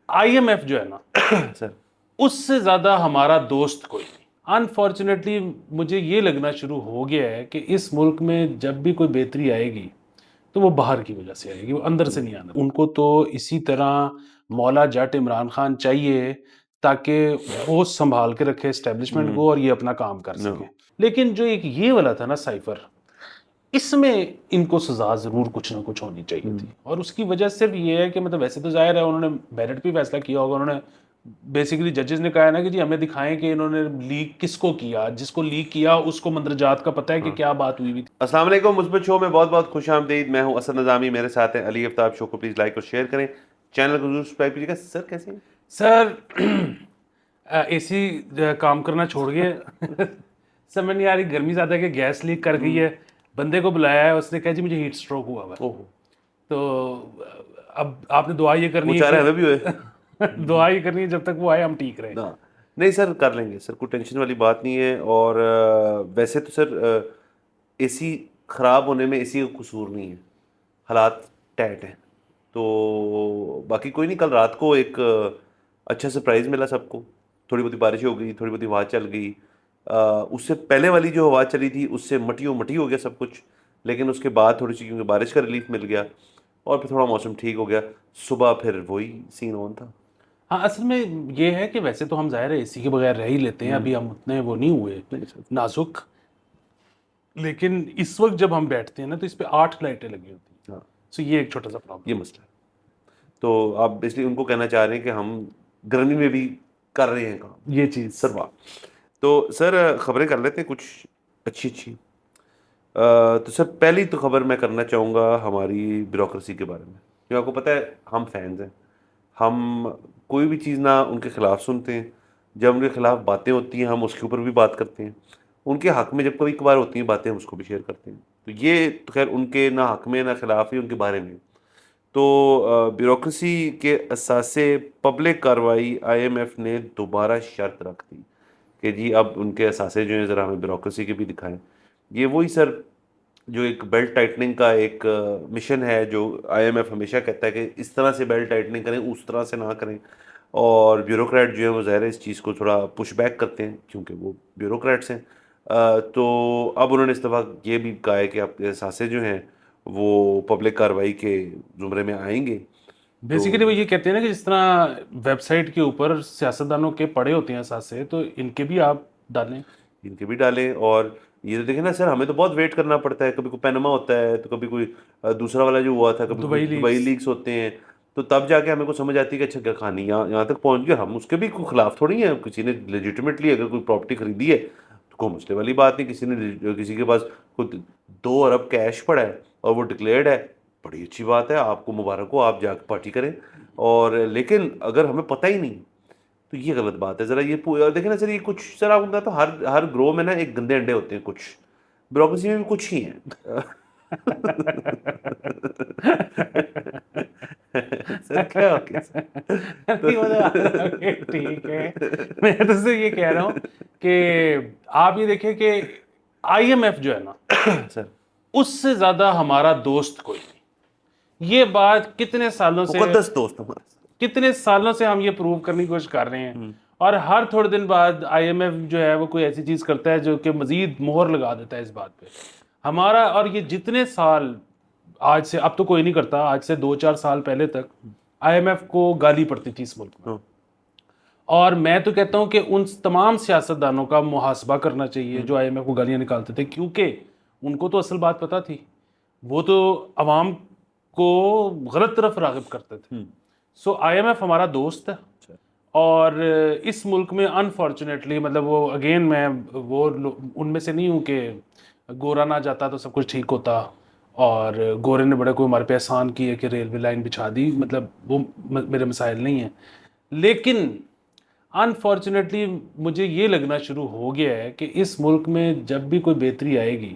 I am F جو ہے نا سر اس سے زیادہ ہمارا دوست کوئی نہیں. انفارچونیٹلی مجھے یہ لگنا شروع ہو گیا ہے کہ اس ملک میں جب بھی کوئی بہتری آئے گی تو وہ باہر کی وجہ سے آئے گی, وہ اندر سے نہیں آنا. ان کو تو اسی طرح مولا جٹ عمران خان چاہیے تاکہ وہ سنبھال کے رکھے اسٹیبلشمنٹ کو اور یہ اپنا کام کر سکے. لیکن جو ایک یہ والا تھا نا سائفر, اس میں ان کو سزا ضرور کچھ نہ کچھ ہونی چاہیے تھی. اور اس کی وجہ صرف یہ ہے کہ مطلب ویسے تو ظاہر ہے انہوں نے میرٹ پہ فیصلہ کیا ہوگا, انہوں نے بیسیکلی ججز نے کہا ہے نا کہ جی ہمیں دکھائیں کہ انہوں نے لیک کس کو کیا, جس کو لیک کیا اس کو مندرجات کا پتہ ہے کہ کیا بات ہوئی تھی. السلام علیکم, مثبت شو میں بہت بہت خوش آمدید. میں ہوں اسد نظامی, میرے ساتھ ہیں علی آفتاب. شو کو پلیز لائک اور شیئر کریں, چینل کو ضرور سبسکرائب کیجیے گا. سر کیسے ہیں؟ سر اے سی کام کرنا چھوڑ گئے. سمجھ نہیں آ رہی, گرمی زیادہ ہے کہ گیس لیک کر گئی ہے. بندے کو بلایا ہے, اس نے کہا جی مجھے ہیٹ سٹروک ہوا ہوا ہے. تو اب آپ نے دعا یہ کرنی ہے چارے ہمیں بھی ہوئے, کہ دعا یہ کرنی ہے جب تک وہ آئے ہم ٹھیک رہیں. نہیں سر کر لیں گے سر, کوئی ٹینشن والی بات نہیں ہے. اور ویسے تو سر اے سی خراب ہونے میں اسی کا قصور نہیں ہے, حالات ٹائٹ ہیں. تو باقی کوئی نہیں, کل رات کو ایک اچھا سرپرائز ملا سب کو. تھوڑی بہت بارش ہو گئی, تھوڑی بہت ہوا چل گئی. اس سے پہلے والی جو ہوا چلی تھی اس سے مٹی ہو گیا سب کچھ. لیکن اس کے بعد تھوڑی سی کیونکہ بارش کا ریلیف مل گیا اور پھر تھوڑا موسم ٹھیک ہو گیا. صبح پھر وہی سین آن تھا. ہاں اصل میں یہ ہے کہ ویسے تو ہم ظاہر ہے اے سی کے بغیر رہ ہی لیتے ہیں, ابھی ہم اتنے وہ نہیں ہوئے نازک. لیکن اس وقت جب ہم بیٹھتے ہیں نا تو اس پہ 8 لائٹیں لگی ہوتی ہیں. سو یہ ایک چھوٹا سا پرابلم, یہ مسئلہ ہے. تو آپ اس لیے ان کو کہنا چاہ رہے ہیں کہ ہم گرمی میں بھی کر رہے ہیں کام. یہ چیز سر واہ. تو سر خبریں کر لیتے ہیں کچھ اچھی اچھی. تو سر پہلی تو خبر میں کرنا چاہوں گا ہماری بیوروکریسی کے بارے میں. کیونکہ آپ کو پتہ ہے ہم فینز ہیں, ہم کوئی بھی چیز نہ ان کے خلاف سنتے ہیں. جب ان کے خلاف باتیں ہوتی ہیں ہم اس کے اوپر بھی بات کرتے ہیں. ان کے حق میں جب کبھی کبھار ہوتی ہیں باتیں ہم اس کو بھی شیئر کرتے ہیں. تو یہ تو خیر ان کے نہ حق میں نہ خلاف ہی, ان کے بارے میں. تو بیوروکریسی کے اثاثے پبلک کارروائی آئی ایم ایف نے دوبارہ شرط رکھ دی کہ جی اب ان کے اثاثے جو ہیں ذرا ہمیں بیوروکریسی کے بھی دکھائیں. یہ وہی سر جو ایک بیلٹ ٹائٹننگ کا ایک مشن ہے جو آئی ایم ایف ہمیشہ کہتا ہے کہ اس طرح سے بیلٹ ٹائٹننگ کریں, اس طرح سے نہ کریں. اور بیوروکریٹ جو ہیں وہ ظاہر ہے اس چیز کو تھوڑا پش بیک کرتے ہیں کیونکہ وہ بیوروکریٹس ہیں. تو اب انہوں نے اس دفعہ یہ بھی کہا ہے کہ آپ کے اثاثے جو ہیں وہ پبلک کارروائی کے زمرے میں آئیں گے. بیسیکلی وہ یہ کہتے ہیں نا کہ جس طرح ویب سائٹ کے اوپر سیاستدانوں کے پڑے ہوتے ہیں اثاثے, تو ان کے بھی آپ ڈالیں, ان کے بھی ڈالیں. اور یہ دیکھیں نا سر, ہمیں تو بہت ویٹ کرنا پڑتا ہے. کبھی کوئی پینما ہوتا ہے تو کبھی کوئی دوسرا والا جو ہوا تھا, کبھی کوئی دبئی لیکس ہوتے ہیں. تو تب جا کے ہمیں کو سمجھ آتی ہے کہ اچھا کیا کہانی یہاں تک پہنچ گیا. ہم اس کے بھی کوئی خلاف تھوڑی ہیں. کسی نے لیجیٹیمیٹلی اگر کوئی پراپرٹی خریدی ہے تو کوئی مسئلے والی بات نہیں. کسی کے پاس خود 2 ارب کیش پڑا ہے اور وہ ڈکلیئرڈ ہے, بڑی اچھی بات ہے, آپ کو مبارک ہو, آپ جا کے پارٹی کریں. اور لیکن اگر ہمیں پتہ ہی نہیں تو یہ غلط بات ہے. ذرا یہ دیکھیں نا سر, یہ کچھ سر آپ کو تو ہر گروہ میں نا ایک گندے انڈے ہوتے ہیں. کچھ بیوروکریسی میں بھی کچھ ہی ہیں. سر کیا ہو گیا؟ ٹھیک ہے, میں تو سے یہ کہہ رہا ہوں کہ آپ یہ دیکھیں کہ آئی ایم ایف جو ہے نا سر اس سے زیادہ ہمارا دوست کوئی نہیں. یہ بات کتنے سالوں سے مقدس دوست ہمارا. ہم یہ پروو کرنے کی کوشش کر رہے ہیں, اور ہر تھوڑے دن بعد آئی ایم ایف جو ہے وہ کوئی ایسی چیز کرتا ہے جو کہ مزید مہر لگا دیتا ہے اس بات پہ ہمارا. اور یہ جتنے سال آج سے, اب تو کوئی نہیں کرتا, آج سے 2-4 سال پہلے تک آئی ایم ایف کو گالی پڑتی تھی اس ملک میں. اور میں تو کہتا ہوں کہ ان تمام سیاستدانوں کا محاسبہ کرنا چاہیے جو آئی ایم ایف کو گالیاں نکالتے تھے, کیونکہ ان کو تو اصل بات پتہ تھی. وہ تو عوام کو غلط طرف راغب کرتے تھے. سو آئی ایم ایف ہمارا دوست ہے. اور اس ملک میں انفارچونیٹلی مطلب وہ اگین میں وہ ان میں سے نہیں ہوں کہ گورا نہ جاتا تو سب کچھ ٹھیک ہوتا, اور گورے نے بڑے کوئی ہمارے پہ احسان کیے کہ ریلوے لائن بچھا دی, مطلب وہ میرے مسائل نہیں ہیں. لیکن انفارچونیٹلی مجھے یہ لگنا شروع ہو گیا ہے کہ اس ملک میں جب بھی کوئی بہتری آئے گی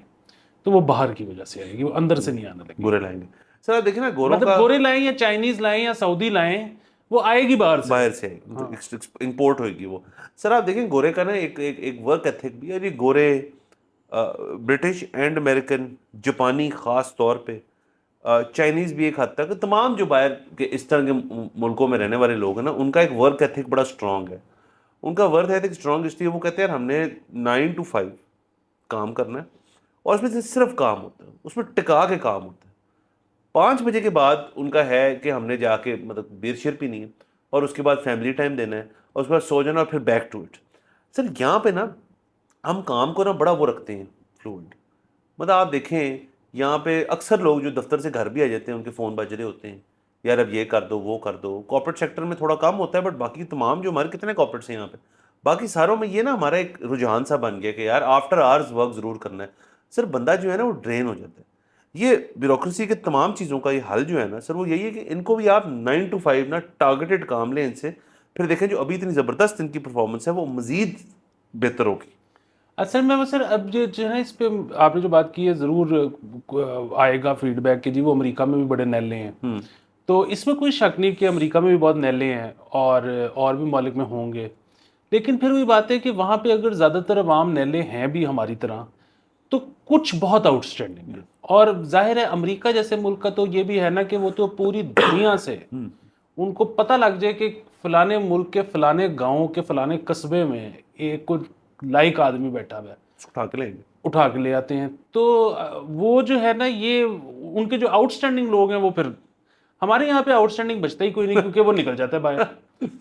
تو وہ باہر کی وجہ سے آئے گی, وہ اندر سے نہیں آنے لگی. گورے لائیں گے سر. آپ دیکھیں نا گوروں مطلب کا گورے لائیں یا چائنیز لائیں یا سعودی لائیں, وہ آئے گی باہر سے امپورٹ ہوئے گی وہ. سر آپ دیکھیں گورے کا نا ایک ورک ایتھک بھی ہے. یہ گورے برٹش اینڈ امریکن, جاپانی خاص طور پہ چائنیز بھی ایک حد تک, تمام جو باہر کے اس طرح کے ملکوں میں رہنے والے لوگ ہیں نا, ان کا ایک ورک ایتھک بڑا اسٹرانگ ہے. ان کا ورک ایتھک اسٹرانگ اس لیے وہ کہتے ہیں ہم نے 9 to 5 کام کرنا ہے, اور اس میں سے صرف کام ہوتا ہے, اس میں ٹکا کے کام ہوتا ہے. 5 بجے کے بعد ان کا ہے کہ ہم نے جا کے مطلب بیر شیر پینی ہے, اور اس کے بعد فیملی ٹائم دینا ہے, اور اس کے بعد سو جانا, اور پھر بیک ٹو اٹ. سر یہاں پہ نا ہم کام کو نا بڑا وہ رکھتے ہیں فلوئڈ. مطلب آپ دیکھیں یہاں پہ اکثر لوگ جو دفتر سے گھر بھی آ جاتے ہیں, ان کے فون بج رہے ہوتے ہیں, یار اب یہ کر دو وہ کر دو. کارپوریٹ سیکٹر میں تھوڑا کم ہوتا ہے, بٹ باقی تمام جو ہمارے کتنے کارپوریٹس ہیں یہاں پہ, باقی ساروں میں یہ نا ہمارا ایک رجحان سا بن گیا کہ یار آفٹر آورز ورک ضرور کرنا ہے. سر بندہ جو ہے نا وہ ڈرین ہو جاتا ہے. یہ بیوروکریسی کے تمام چیزوں کا یہ حل جو ہے نا سر, وہ یہی ہے کہ ان کو بھی آپ 9 to 5 نا ٹارگیٹڈ کام لیں ان سے, پھر دیکھیں جو ابھی اتنی زبردست ان کی پرفارمنس ہے وہ مزید بہتر ہوگی. اصل میں وہ سر اب جو ہے نا اس پہ آپ نے جو بات کی ہے ضرور آئے گا فیڈ بیک کہ جی وہ امریکہ میں بھی بڑے نیلے ہیں, تو اس میں کوئی شک نہیں کہ امریکہ میں بھی بہت نیلے ہیں اور بھی ممالک میں ہوں گے. لیکن پھر وہی بات ہے کہ وہاں پہ اگر زیادہ تر عوام نیلے ہیں بھی ہماری طرح, تو کچھ بہت آؤٹ اسٹینڈنگ ہے. اور ظاہر ہے امریکہ جیسے ملک کا تو یہ بھی ہے نا کہ وہ تو پوری دنیا سے ان کو پتہ لگ جائے کہ فلانے ملک کے فلانے گاؤں کے فلانے قصبے میں ایک کوئی لائق آدمی بیٹھا ہوا ہے, اٹھا کے لیں گے, اٹھا کے لے آتے ہیں. تو وہ جو ہے نا یہ ان کے جو آؤٹ اسٹینڈنگ لوگ ہیں وہ پھر ہمارے یہاں پہ آؤٹ اسٹینڈنگ بچتا ہی کوئی نہیں, کیونکہ وہ نکل جاتا ہے باہر.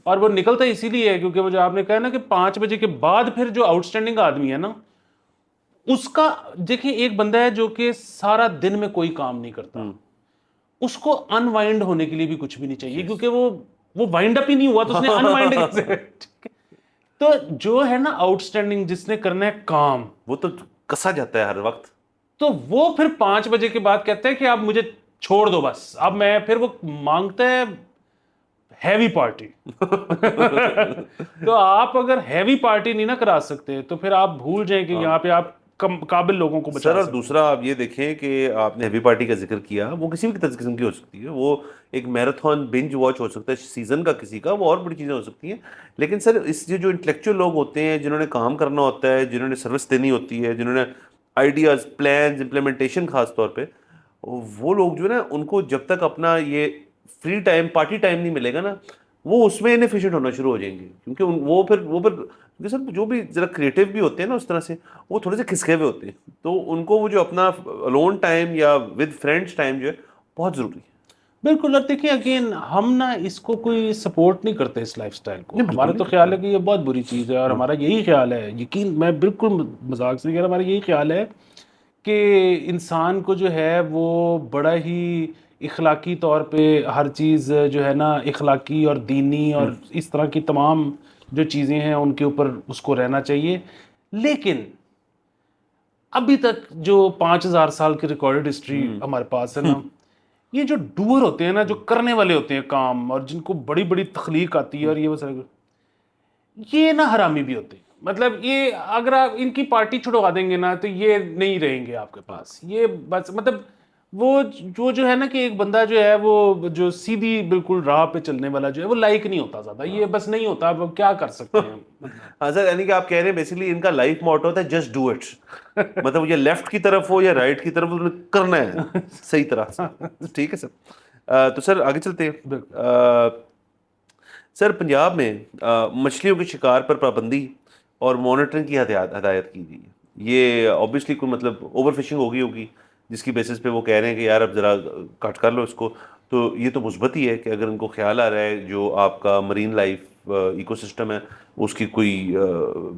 اور وہ نکلتا اسی لیے ہے کیونکہ وہ جو آپ نے کہا نا کہ 5 بجے کے بعد پھر جو آؤٹ اسٹینڈنگ آدمی ہے نا, اس کا دیکھیں ایک بندہ ہے جو کہ سارا دن میں کوئی کام نہیں کرتا, اس کو ان وائنڈ ہونے کے لیے بھی کچھ بھی نہیں چاہیے, کیونکہ وہ وائنڈ اپ ہی نہیں ہوا تو اس نے ان وائنڈ کیسے. تو جو ہے نا آؤٹ اسٹینڈنگ جس نے کرنا ہے کام, وہ تو کسا جاتا ہے ہر وقت. تو وہ پھر 5 بجے کے بعد کہتا ہے کہ اب مجھے چھوڑ دو بس, اب میں, پھر وہ مانگتا ہے ہیوی پارٹی. تو آپ اگر ہیوی پارٹی نہیں نہ کرا سکتے تو پھر آپ بھول جائیں کہ یہاں پہ آپ قابل لوگوں کو بچا سر, اور سکتے. دوسرا آپ یہ دیکھیں کہ آپ نے ہیوی پارٹی کا ذکر کیا, وہ کسی بھی قسم کی ہو سکتی ہے, وہ ایک میراتھن بنج واچ ہو سکتا ہے سیزن کا کسی کا, وہ اور بڑی چیزیں ہو سکتی ہیں. لیکن سر اس جو انٹلیکچوئل لوگ ہوتے ہیں, جنہوں نے کام کرنا ہوتا ہے, جنہوں نے سروس دینی ہوتی ہے, جنہوں نے آئیڈیاز, پلانز, امپلیمنٹیشن خاص طور پہ, وہ لوگ جو ہے نا ان کو جب تک اپنا یہ فری ٹائم پارٹی ٹائم نہیں ملے گا نا, وہ اس میں انیفیشینٹ ہونا شروع ہو جائیں گے. کیونکہ وہ پھر سر جو بھی ذرا کریٹیو بھی ہوتے ہیں نا اس طرح سے, وہ تھوڑے سے کھسکے ہوئے ہوتے ہیں, تو ان کو وہ جو اپنا الون ٹائم یا ود فرینڈس ٹائم جو ہے بہت ضروری ہے. بالکل. اور دیکھیں اگین ہم نا اس کو کوئی سپورٹ نہیں کرتے اس لائف سٹائل کو, ہمارا تو خیال ہے کہ یہ بہت بری چیز ہے, اور ہمارا یہی خیال ہے, یقین میں بالکل مذاق سے نہیں کہہ رہا, ہمارا یہی خیال ہے کہ انسان کو جو ہے وہ بڑا ہی اخلاقی طور پہ ہر چیز جو ہے نا اخلاقی اور دینی اور اس طرح کی تمام جو چیزیں ہیں ان کے اوپر اس کو رہنا چاہیے. لیکن ابھی تک جو 5000 سال کی ریکارڈڈ ہسٹری ہمارے پاس ہے نا, یہ جو ڈوئر ہوتے ہیں نا, جو کرنے والے ہوتے ہیں کام, اور جن کو بڑی بڑی تخلیق آتی ہے, اور یہ نا حرامی بھی ہوتے ہیں. مطلب یہ اگر آپ ان کی پارٹی چھڑوا دیں گے نا تو یہ نہیں رہیں گے آپ کے پاس. یہ بس مطلب وہ جو ہے نا کہ ایک بندہ جو ہے وہ جو سیدھی بالکل راہ پہ چلنے والا جو ہے وہ لائق نہیں ہوتا زیادہ, یہ بس نہیں ہوتا. اب کیا کر سکتے ہیں. ہاں سر, یعنی کہ آپ کہہ رہے ہیں بیسیکلی ان کا لائف موٹو ہوتا ہے جسٹ ڈو اٹ. مطلب یہ لیفٹ کی طرف ہو یا رائٹ کی طرف, کرنا ہے صحیح طرح سے. ٹھیک ہے سر. تو سر آگے چلتے ہیں. سر پنجاب میں مچھلیوں کے شکار پر پابندی اور مانیٹرنگ کی ہدایت کی گئی ہے. یہ اوبیسلی کوئی مطلب اوور فشنگ ہوگی جس کی بیسس پہ وہ کہہ رہے ہیں کہ یار اب ذرا کٹ کر لو اس کو. تو یہ تو مثبت ہی ہے کہ اگر ان کو خیال آ رہا ہے جو آپ کا مرین لائف ایکو سسٹم ہے اس کی کوئی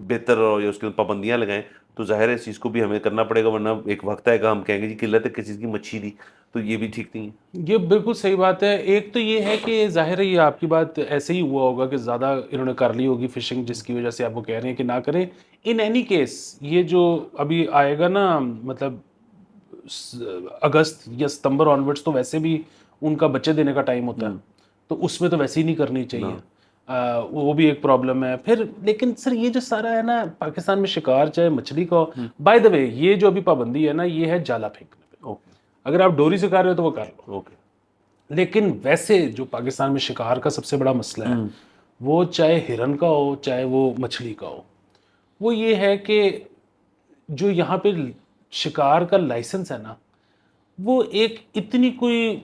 بہتر اور اس کے پابندیاں لگائیں, تو ظاہر ہے اس چیز کو بھی ہمیں کرنا پڑے گا, ورنہ ایک وقت آئے گا ہم کہیں گے جی قلت ہے کسی چیز کی مچھلی دی, تو یہ بھی ٹھیک نہیں ہے. یہ بالکل صحیح بات ہے. ایک تو یہ ہے کہ ظاہر ہے یہ آپ کی بات ایسے ہی ہوا ہوگا کہ زیادہ انہوں نے کر لی ہوگی فشنگ, جس کی وجہ سے آپ وہ کہہ رہے ہیں کہ نہ کریں. ان اینی کیس یہ جو ابھی آئے گا نا, مطلب اگست یا ستمبر آنورڈس تو ویسے بھی ان کا بچے دینے کا ٹائم ہوتا ہے, تو اس میں تو ویسے ہی نہیں کرنی چاہیے. وہ بھی ایک پرابلم ہے پھر. لیکن سر یہ جو سارا ہے نا پاکستان میں شکار چاہے مچھلی کا ہو, بائی دا وے یہ جو ابھی پابندی ہے نا یہ ہے جالا پھینکنے پہ. اگر آپ ڈوری سے کر رہے ہو تو وہ کر لو, لیکن ویسے جو پاکستان میں شکار کا سب سے بڑا مسئلہ ہے وہ چاہے ہرن کا ہو چاہے وہ مچھلی کا ہو, وہ یہ ہے کہ جو یہاں پہ شکار کا لائسنس ہے نا وہ ایک اتنی کوئی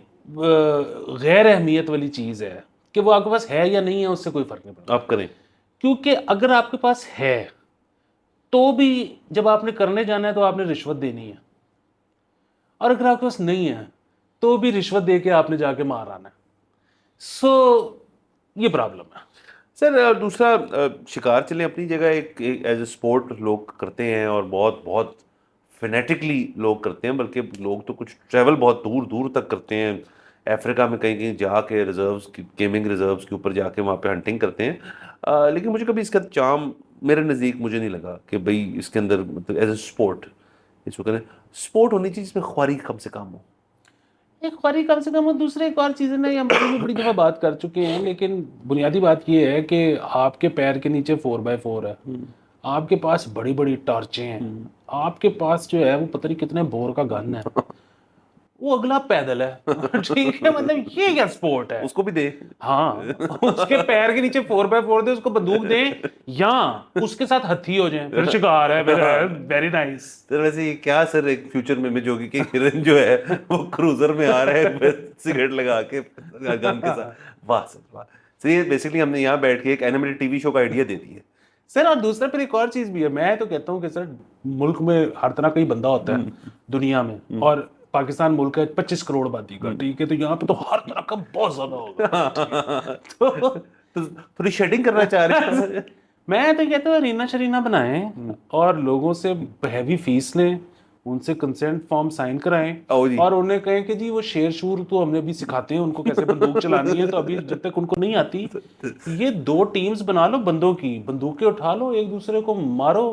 غیر اہمیت والی چیز ہے کہ وہ آپ کے پاس ہے یا نہیں ہے اس سے کوئی فرق نہیں پڑتا. آپ کریں. کیونکہ اگر آپ کے پاس ہے تو بھی جب آپ نے کرنے جانا ہے تو آپ نے رشوت دینی ہے, اور اگر آپ کے پاس نہیں ہے تو بھی رشوت دے کے آپ نے جا کے مار آنا ہے. سو یہ پرابلم ہے. سر دوسرا شکار چلیں اپنی جگہ ایک ایز اے اسپورٹ لوگ کرتے ہیں اور بہت بہت فینیٹکلی لوگ کرتے ہیں, بلکہ لوگ تو کچھ ٹریول بہت دور دور تک کرتے ہیں, افریقہ میں کہیں کہیں جا کے ریزروز گیمنگ ریزروز کے اوپر جا کے وہاں پہ ہنٹنگ کرتے ہیں. لیکن مجھے کبھی اس کا چارم میرے نزدیک مجھے نہیں لگا کہ بھئی اس کے اندر مطلب ایز اے اسپورٹ اس کو کہتے ہیں اسپورٹ ہونی چاہیے جس میں خواری کم سے کم ہو. ایک خواری کم سے کم, اور دوسرے ایک اور چیز ہے نا, یہ ہم پہلے بھی بڑی دفعہ بات کر چکے ہیں, لیکن بنیادی بات یہ ہے کہ آپ کے پیر کے نیچے 4x4 ہے, آپ کے پاس بڑی بڑی ٹارچیں ہیں, آپ کے پاس جو ہے وہ پتہ نہیں کتنے بور کا گن ہے, وہ اگلا پیدل ہے. ٹھیک ہے, مطلب یہ کیا سپورٹ ہے؟ اس کو بھی دے. ہاں, اس کے پیر کے نیچے 4x4 دے, اس کو بندوق دیں, یا اس کے ساتھ ہتھی ہو جائیں, پھر شکار ہے, پھر ویری نائس. سر ویسے یہ کیا سر ایک فیوچر میں امیج ہوگی کہ ہرن جو ہے وہ کروزر میں آ رہا ہے سگریٹ لگا کے گن کے ساتھ. واہ سر واہ. سر یہ بیسکلی ہم نے یہاں بیٹھ کے ایک اینیمیٹڈ ٹی وی شو کا آئیڈیا دے دی ہے. سر اور دوسرا پھر ایک اور چیز بھی ہے, میں تو کہتا ہوں کہ سر ملک میں ہر طرح کا ہی بندہ ہوتا ہے دنیا میں, اور پاکستان ملک ہے 25 کروڑ آبادی کا, ٹھیک ہے, تو یہاں پہ تو ہر طرح کا بہت زیادہ ہوگا. تو تھوڑی شیڈنگ کرنا چاہ رہے ہیں. میں تو کہتا ہوں رینا شرینا بنائیں اور لوگوں سے ہیوی فیس لیں, ان سے کنسنٹ فارم سائن کرائیں, اور انہیں کہیں کہ جی وہ شیر شور تو ہم نے ابھی سکھاتے ہیں ان کو کیسے بندوق چلانی ہے, تو ابھی جب تک ان کو نہیں آتی یہ 2 ٹیمز بنا لو بندوں کی, بندوقیں اٹھا لو, ایک دوسرے کو مارو,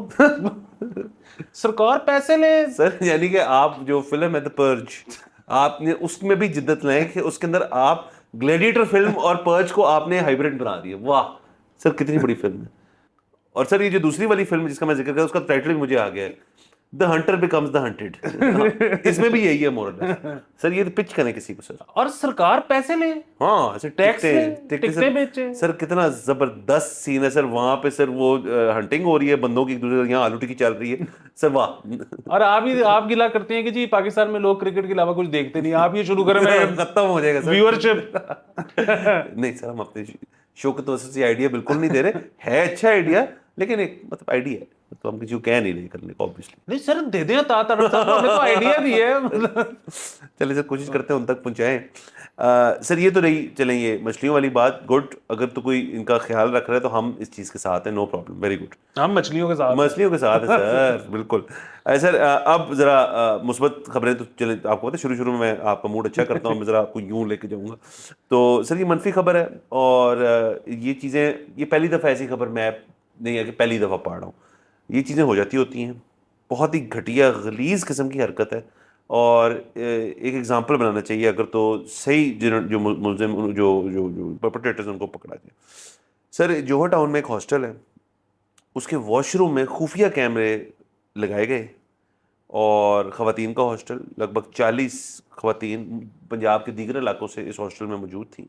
سرکار پیسے لے. سر یعنی کہ آپ جو فلم ہے دا پرج, آپ نے اس میں بھی جدت لیں کہ اس کے اندر آپ گلیڈیٹر فلم اور پرج کو آپ نے ہائبرڈ بنا دیا. واہ سر کتنی بڑی فلم ہے. اور سر یہ جو دوسری والی فلم جس کا میں ذکر کر رہا ہوں اس کا ٹائٹل بھی مجھے آ گیا ہے, the hunter becomes the hunted. اس میں بھی یہی ہے مورل. سر یہ پچ کریں کسی کو سر, اور سرکار پیسے لے, ہاں ایسے ٹیکس ٹکٹیں بیچے. سر کتنا زبردست سین ہے سر وہاں پہ. سر وہ ہنٹنگ ہو رہی ہے بندوں کی, ایک دوسرے یہاں آلو ٹکی چل رہی ہے. سر واہ. اور آپ گلا کرتے ہیں کہ جی پاکستان میں لوگ کرکٹ کے علاوہ کچھ دیکھتے نہیں, آپ یہ شروع کریں ختم ہو جائے گا سر ویورشپ. نہیں سر ہم اپنے شو کے تو سے آئیڈیا بالکل نہیں دے رہے, ہے اچھا آئیڈیا لیکن ایک مطلب آئیڈیا ہے, تو ہم کسی کو کہہ نہیں رہے کرنے کو obviously. نہیں سر دے دیں, ہمیں تو آئیڈیا بھی ہے. چلے سر کوشش کرتے ہیں ان تک پہنچائیں. سر یہ تو رہی چلیں یہ مچھلیوں والی بات, گڈ. اگر تو کوئی ان کا خیال رکھ رہا ہے تو ہم اس چیز کے ساتھ ہیں, نو پرابلم, ویری گڈ. ہم مچھلیوں کے ساتھ ہیں سر, بالکل. سر اب ذرا مثبت خبریں تو چلیں, آپ کو پتہ ہے شروع میں آپ کا موڈ اچھا کرتا ہوں, میں ذرا آپ کو یوں لے کے جاؤں گا. تو سر یہ منفی خبر ہے, اور یہ چیزیں, یہ پہلی دفعہ ایسی خبر میں نہیں ہے کہ پہلی دفعہ پڑھ رہا ہوں, یہ چیزیں ہو جاتی ہوتی ہیں. بہت ہی گھٹیا غلیظ قسم کی حرکت ہے, اور ایک ایگزامپل بنانا چاہیے اگر تو صحیح جو ملزم جو پرپیٹریٹرز ان کو پکڑا جائے. سر جوہر ٹاؤن میں ایک ہاسٹل ہے, اس کے واش روم میں خفیہ کیمرے لگائے گئے, اور خواتین کا ہاسٹل, لگ بھگ 40 خواتین پنجاب کے دیگر علاقوں سے اس ہاسٹل میں موجود تھیں.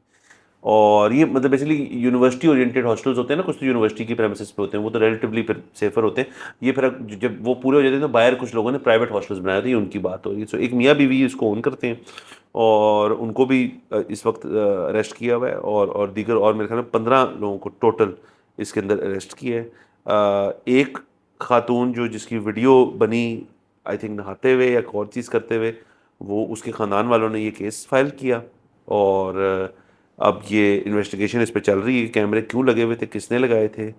اور یہ مطلب بیسیکلی یونیورسٹی اورینٹیڈ ہاسٹلز ہوتے ہیں نا, کچھ تو یونیورسٹی کی پریمیسز پہ ہوتے ہیں, وہ تو ریلیٹیولی پھر سیفر ہوتے ہیں. یہ پھر جب وہ پورے ہو جاتے ہیں تو باہر کچھ لوگوں نے پرائیویٹ ہاسٹلز بنائے تھے, ان کی بات ہو رہی ہے. سو ایک میاں بیوی اس کو اون کرتے ہیں, اور ان کو بھی اس وقت اریسٹ کیا ہوا ہے, اور دیگر اور میرے خیال میں 15 لوگوں کو ٹوٹل اس کے اندر اریسٹ کیا ہے. ایک خاتون جو جس کی ویڈیو بنی آئی تھنک نہاتے ہوئے یا اور چیز کرتے ہوئے, وہ اس کے خاندان والوں نے یہ کیس فائل کیا, اور اب یہ انویسٹیگیشن اس پہ چل رہی ہے, کیمرے کیوں لگے ہوئے تھے, کس نے لگائے تھے.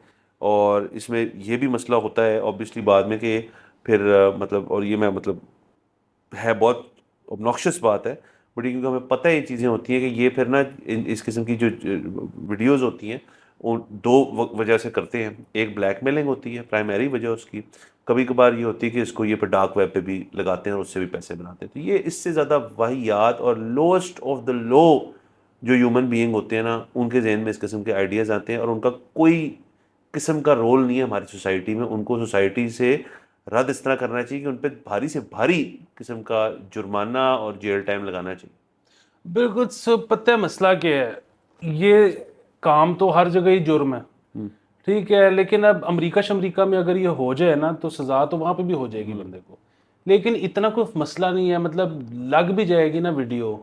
اور اس میں یہ بھی مسئلہ ہوتا ہے اوبیسلی بعد میں کہ پھر مطلب, اور یہ میں مطلب ہے بہت obnoxious بات ہے, بٹ کیونکہ ہمیں پتہ یہ چیزیں ہوتی ہیں کہ یہ پھر نا اس قسم کی جو ویڈیوز ہوتی ہیں وہ 2 وجہ سے کرتے ہیں. ایک بلیک میلنگ ہوتی ہے, پرائمری وجہ اس کی. کبھی کبھار یہ ہوتی ہے کہ اس کو یہ پھر ڈارک ویب پہ بھی لگاتے ہیں اور اس سے بھی پیسے بناتے ہیں. تو یہ اس سے زیادہ واہیات اور لوسٹ آف دا لو جو ہیومن بینگ ہوتے ہیں نا, ان کے ذہن میں اس قسم کے آئیڈیاز آتے ہیں, اور ان کا کوئی قسم کا رول نہیں ہے ہماری سوسائٹی میں. ان کو سوسائٹی سے رد اس طرح کرنا چاہیے کہ ان پہ بھاری سے بھاری قسم کا جرمانہ اور جیل ٹائم لگانا چاہیے. بالکل. پتہ ہے مسئلہ کیا ہے, یہ کام تو ہر جگہ ہی جرم ہے, ٹھیک ہے, لیکن اب امریکہ میں اگر یہ ہو جائے نا تو سزا تو وہاں پہ بھی ہو جائے گی بندے کو. لیکن اتنا کوئی مسئلہ نہیں ہے، مطلب لگ بھی جائے گی نا ویڈیو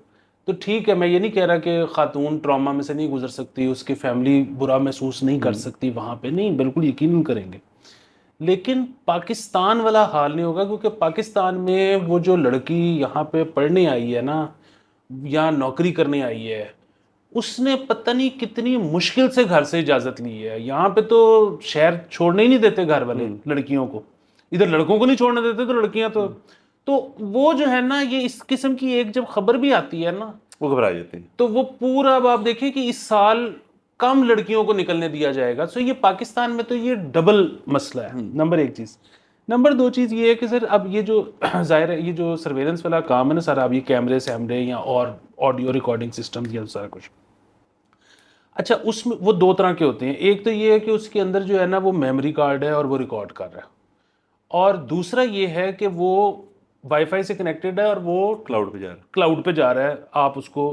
تو ٹھیک ہے. میں یہ نہیں کہہ رہا کہ خاتون ٹراما میں سے نہیں گزر سکتی، اس کی فیملی برا محسوس نہیں کر سکتی وہاں پہ، نہیں بالکل یقیناً کریں گے. لیکن پاکستان والا حال نہیں ہوگا، کیونکہ پاکستان میں وہ جو لڑکی یہاں پہ پڑھنے آئی ہے نا یا نوکری کرنے آئی ہے، اس نے پتہ نہیں کتنی مشکل سے گھر سے اجازت لی ہے. یہاں پہ تو شہر چھوڑنے ہی نہیں دیتے گھر والے لڑکیوں کو، ادھر لڑکوں کو نہیں چھوڑنے دیتے تو لڑکیاں تو وہ جو ہے نا، یہ اس قسم کی ایک جب خبر بھی آتی ہے نا وہ گھبرا جاتے ہیں. تو وہ پورا اب آپ دیکھیں کہ اس سال کم لڑکیوں کو نکلنے دیا جائے گا. سو یہ پاکستان میں تو یہ ڈبل مسئلہ ہے. نمبر ایک چیز. نمبر دو چیز یہ ہے کہ سر اب یہ جو ظاہر ہے یہ جو سرویلنس والا کام ہے نا سر، اب یہ کیمرے سیمرے یا اور آڈیو ریکارڈنگ سسٹم یا سارا کچھ، اچھا اس میں وہ دو طرح کے ہوتے ہیں. ایک تو یہ ہے کہ اس کے اندر جو ہے نا وہ میموری کارڈ ہے اور وہ ریکارڈ کر رہا ہے، اور دوسرا یہ ہے کہ وہ وائی فائی سے کنیکٹڈ ہے اور وہ کلاؤڈ پہ جا رہا ہے، آپ اس کو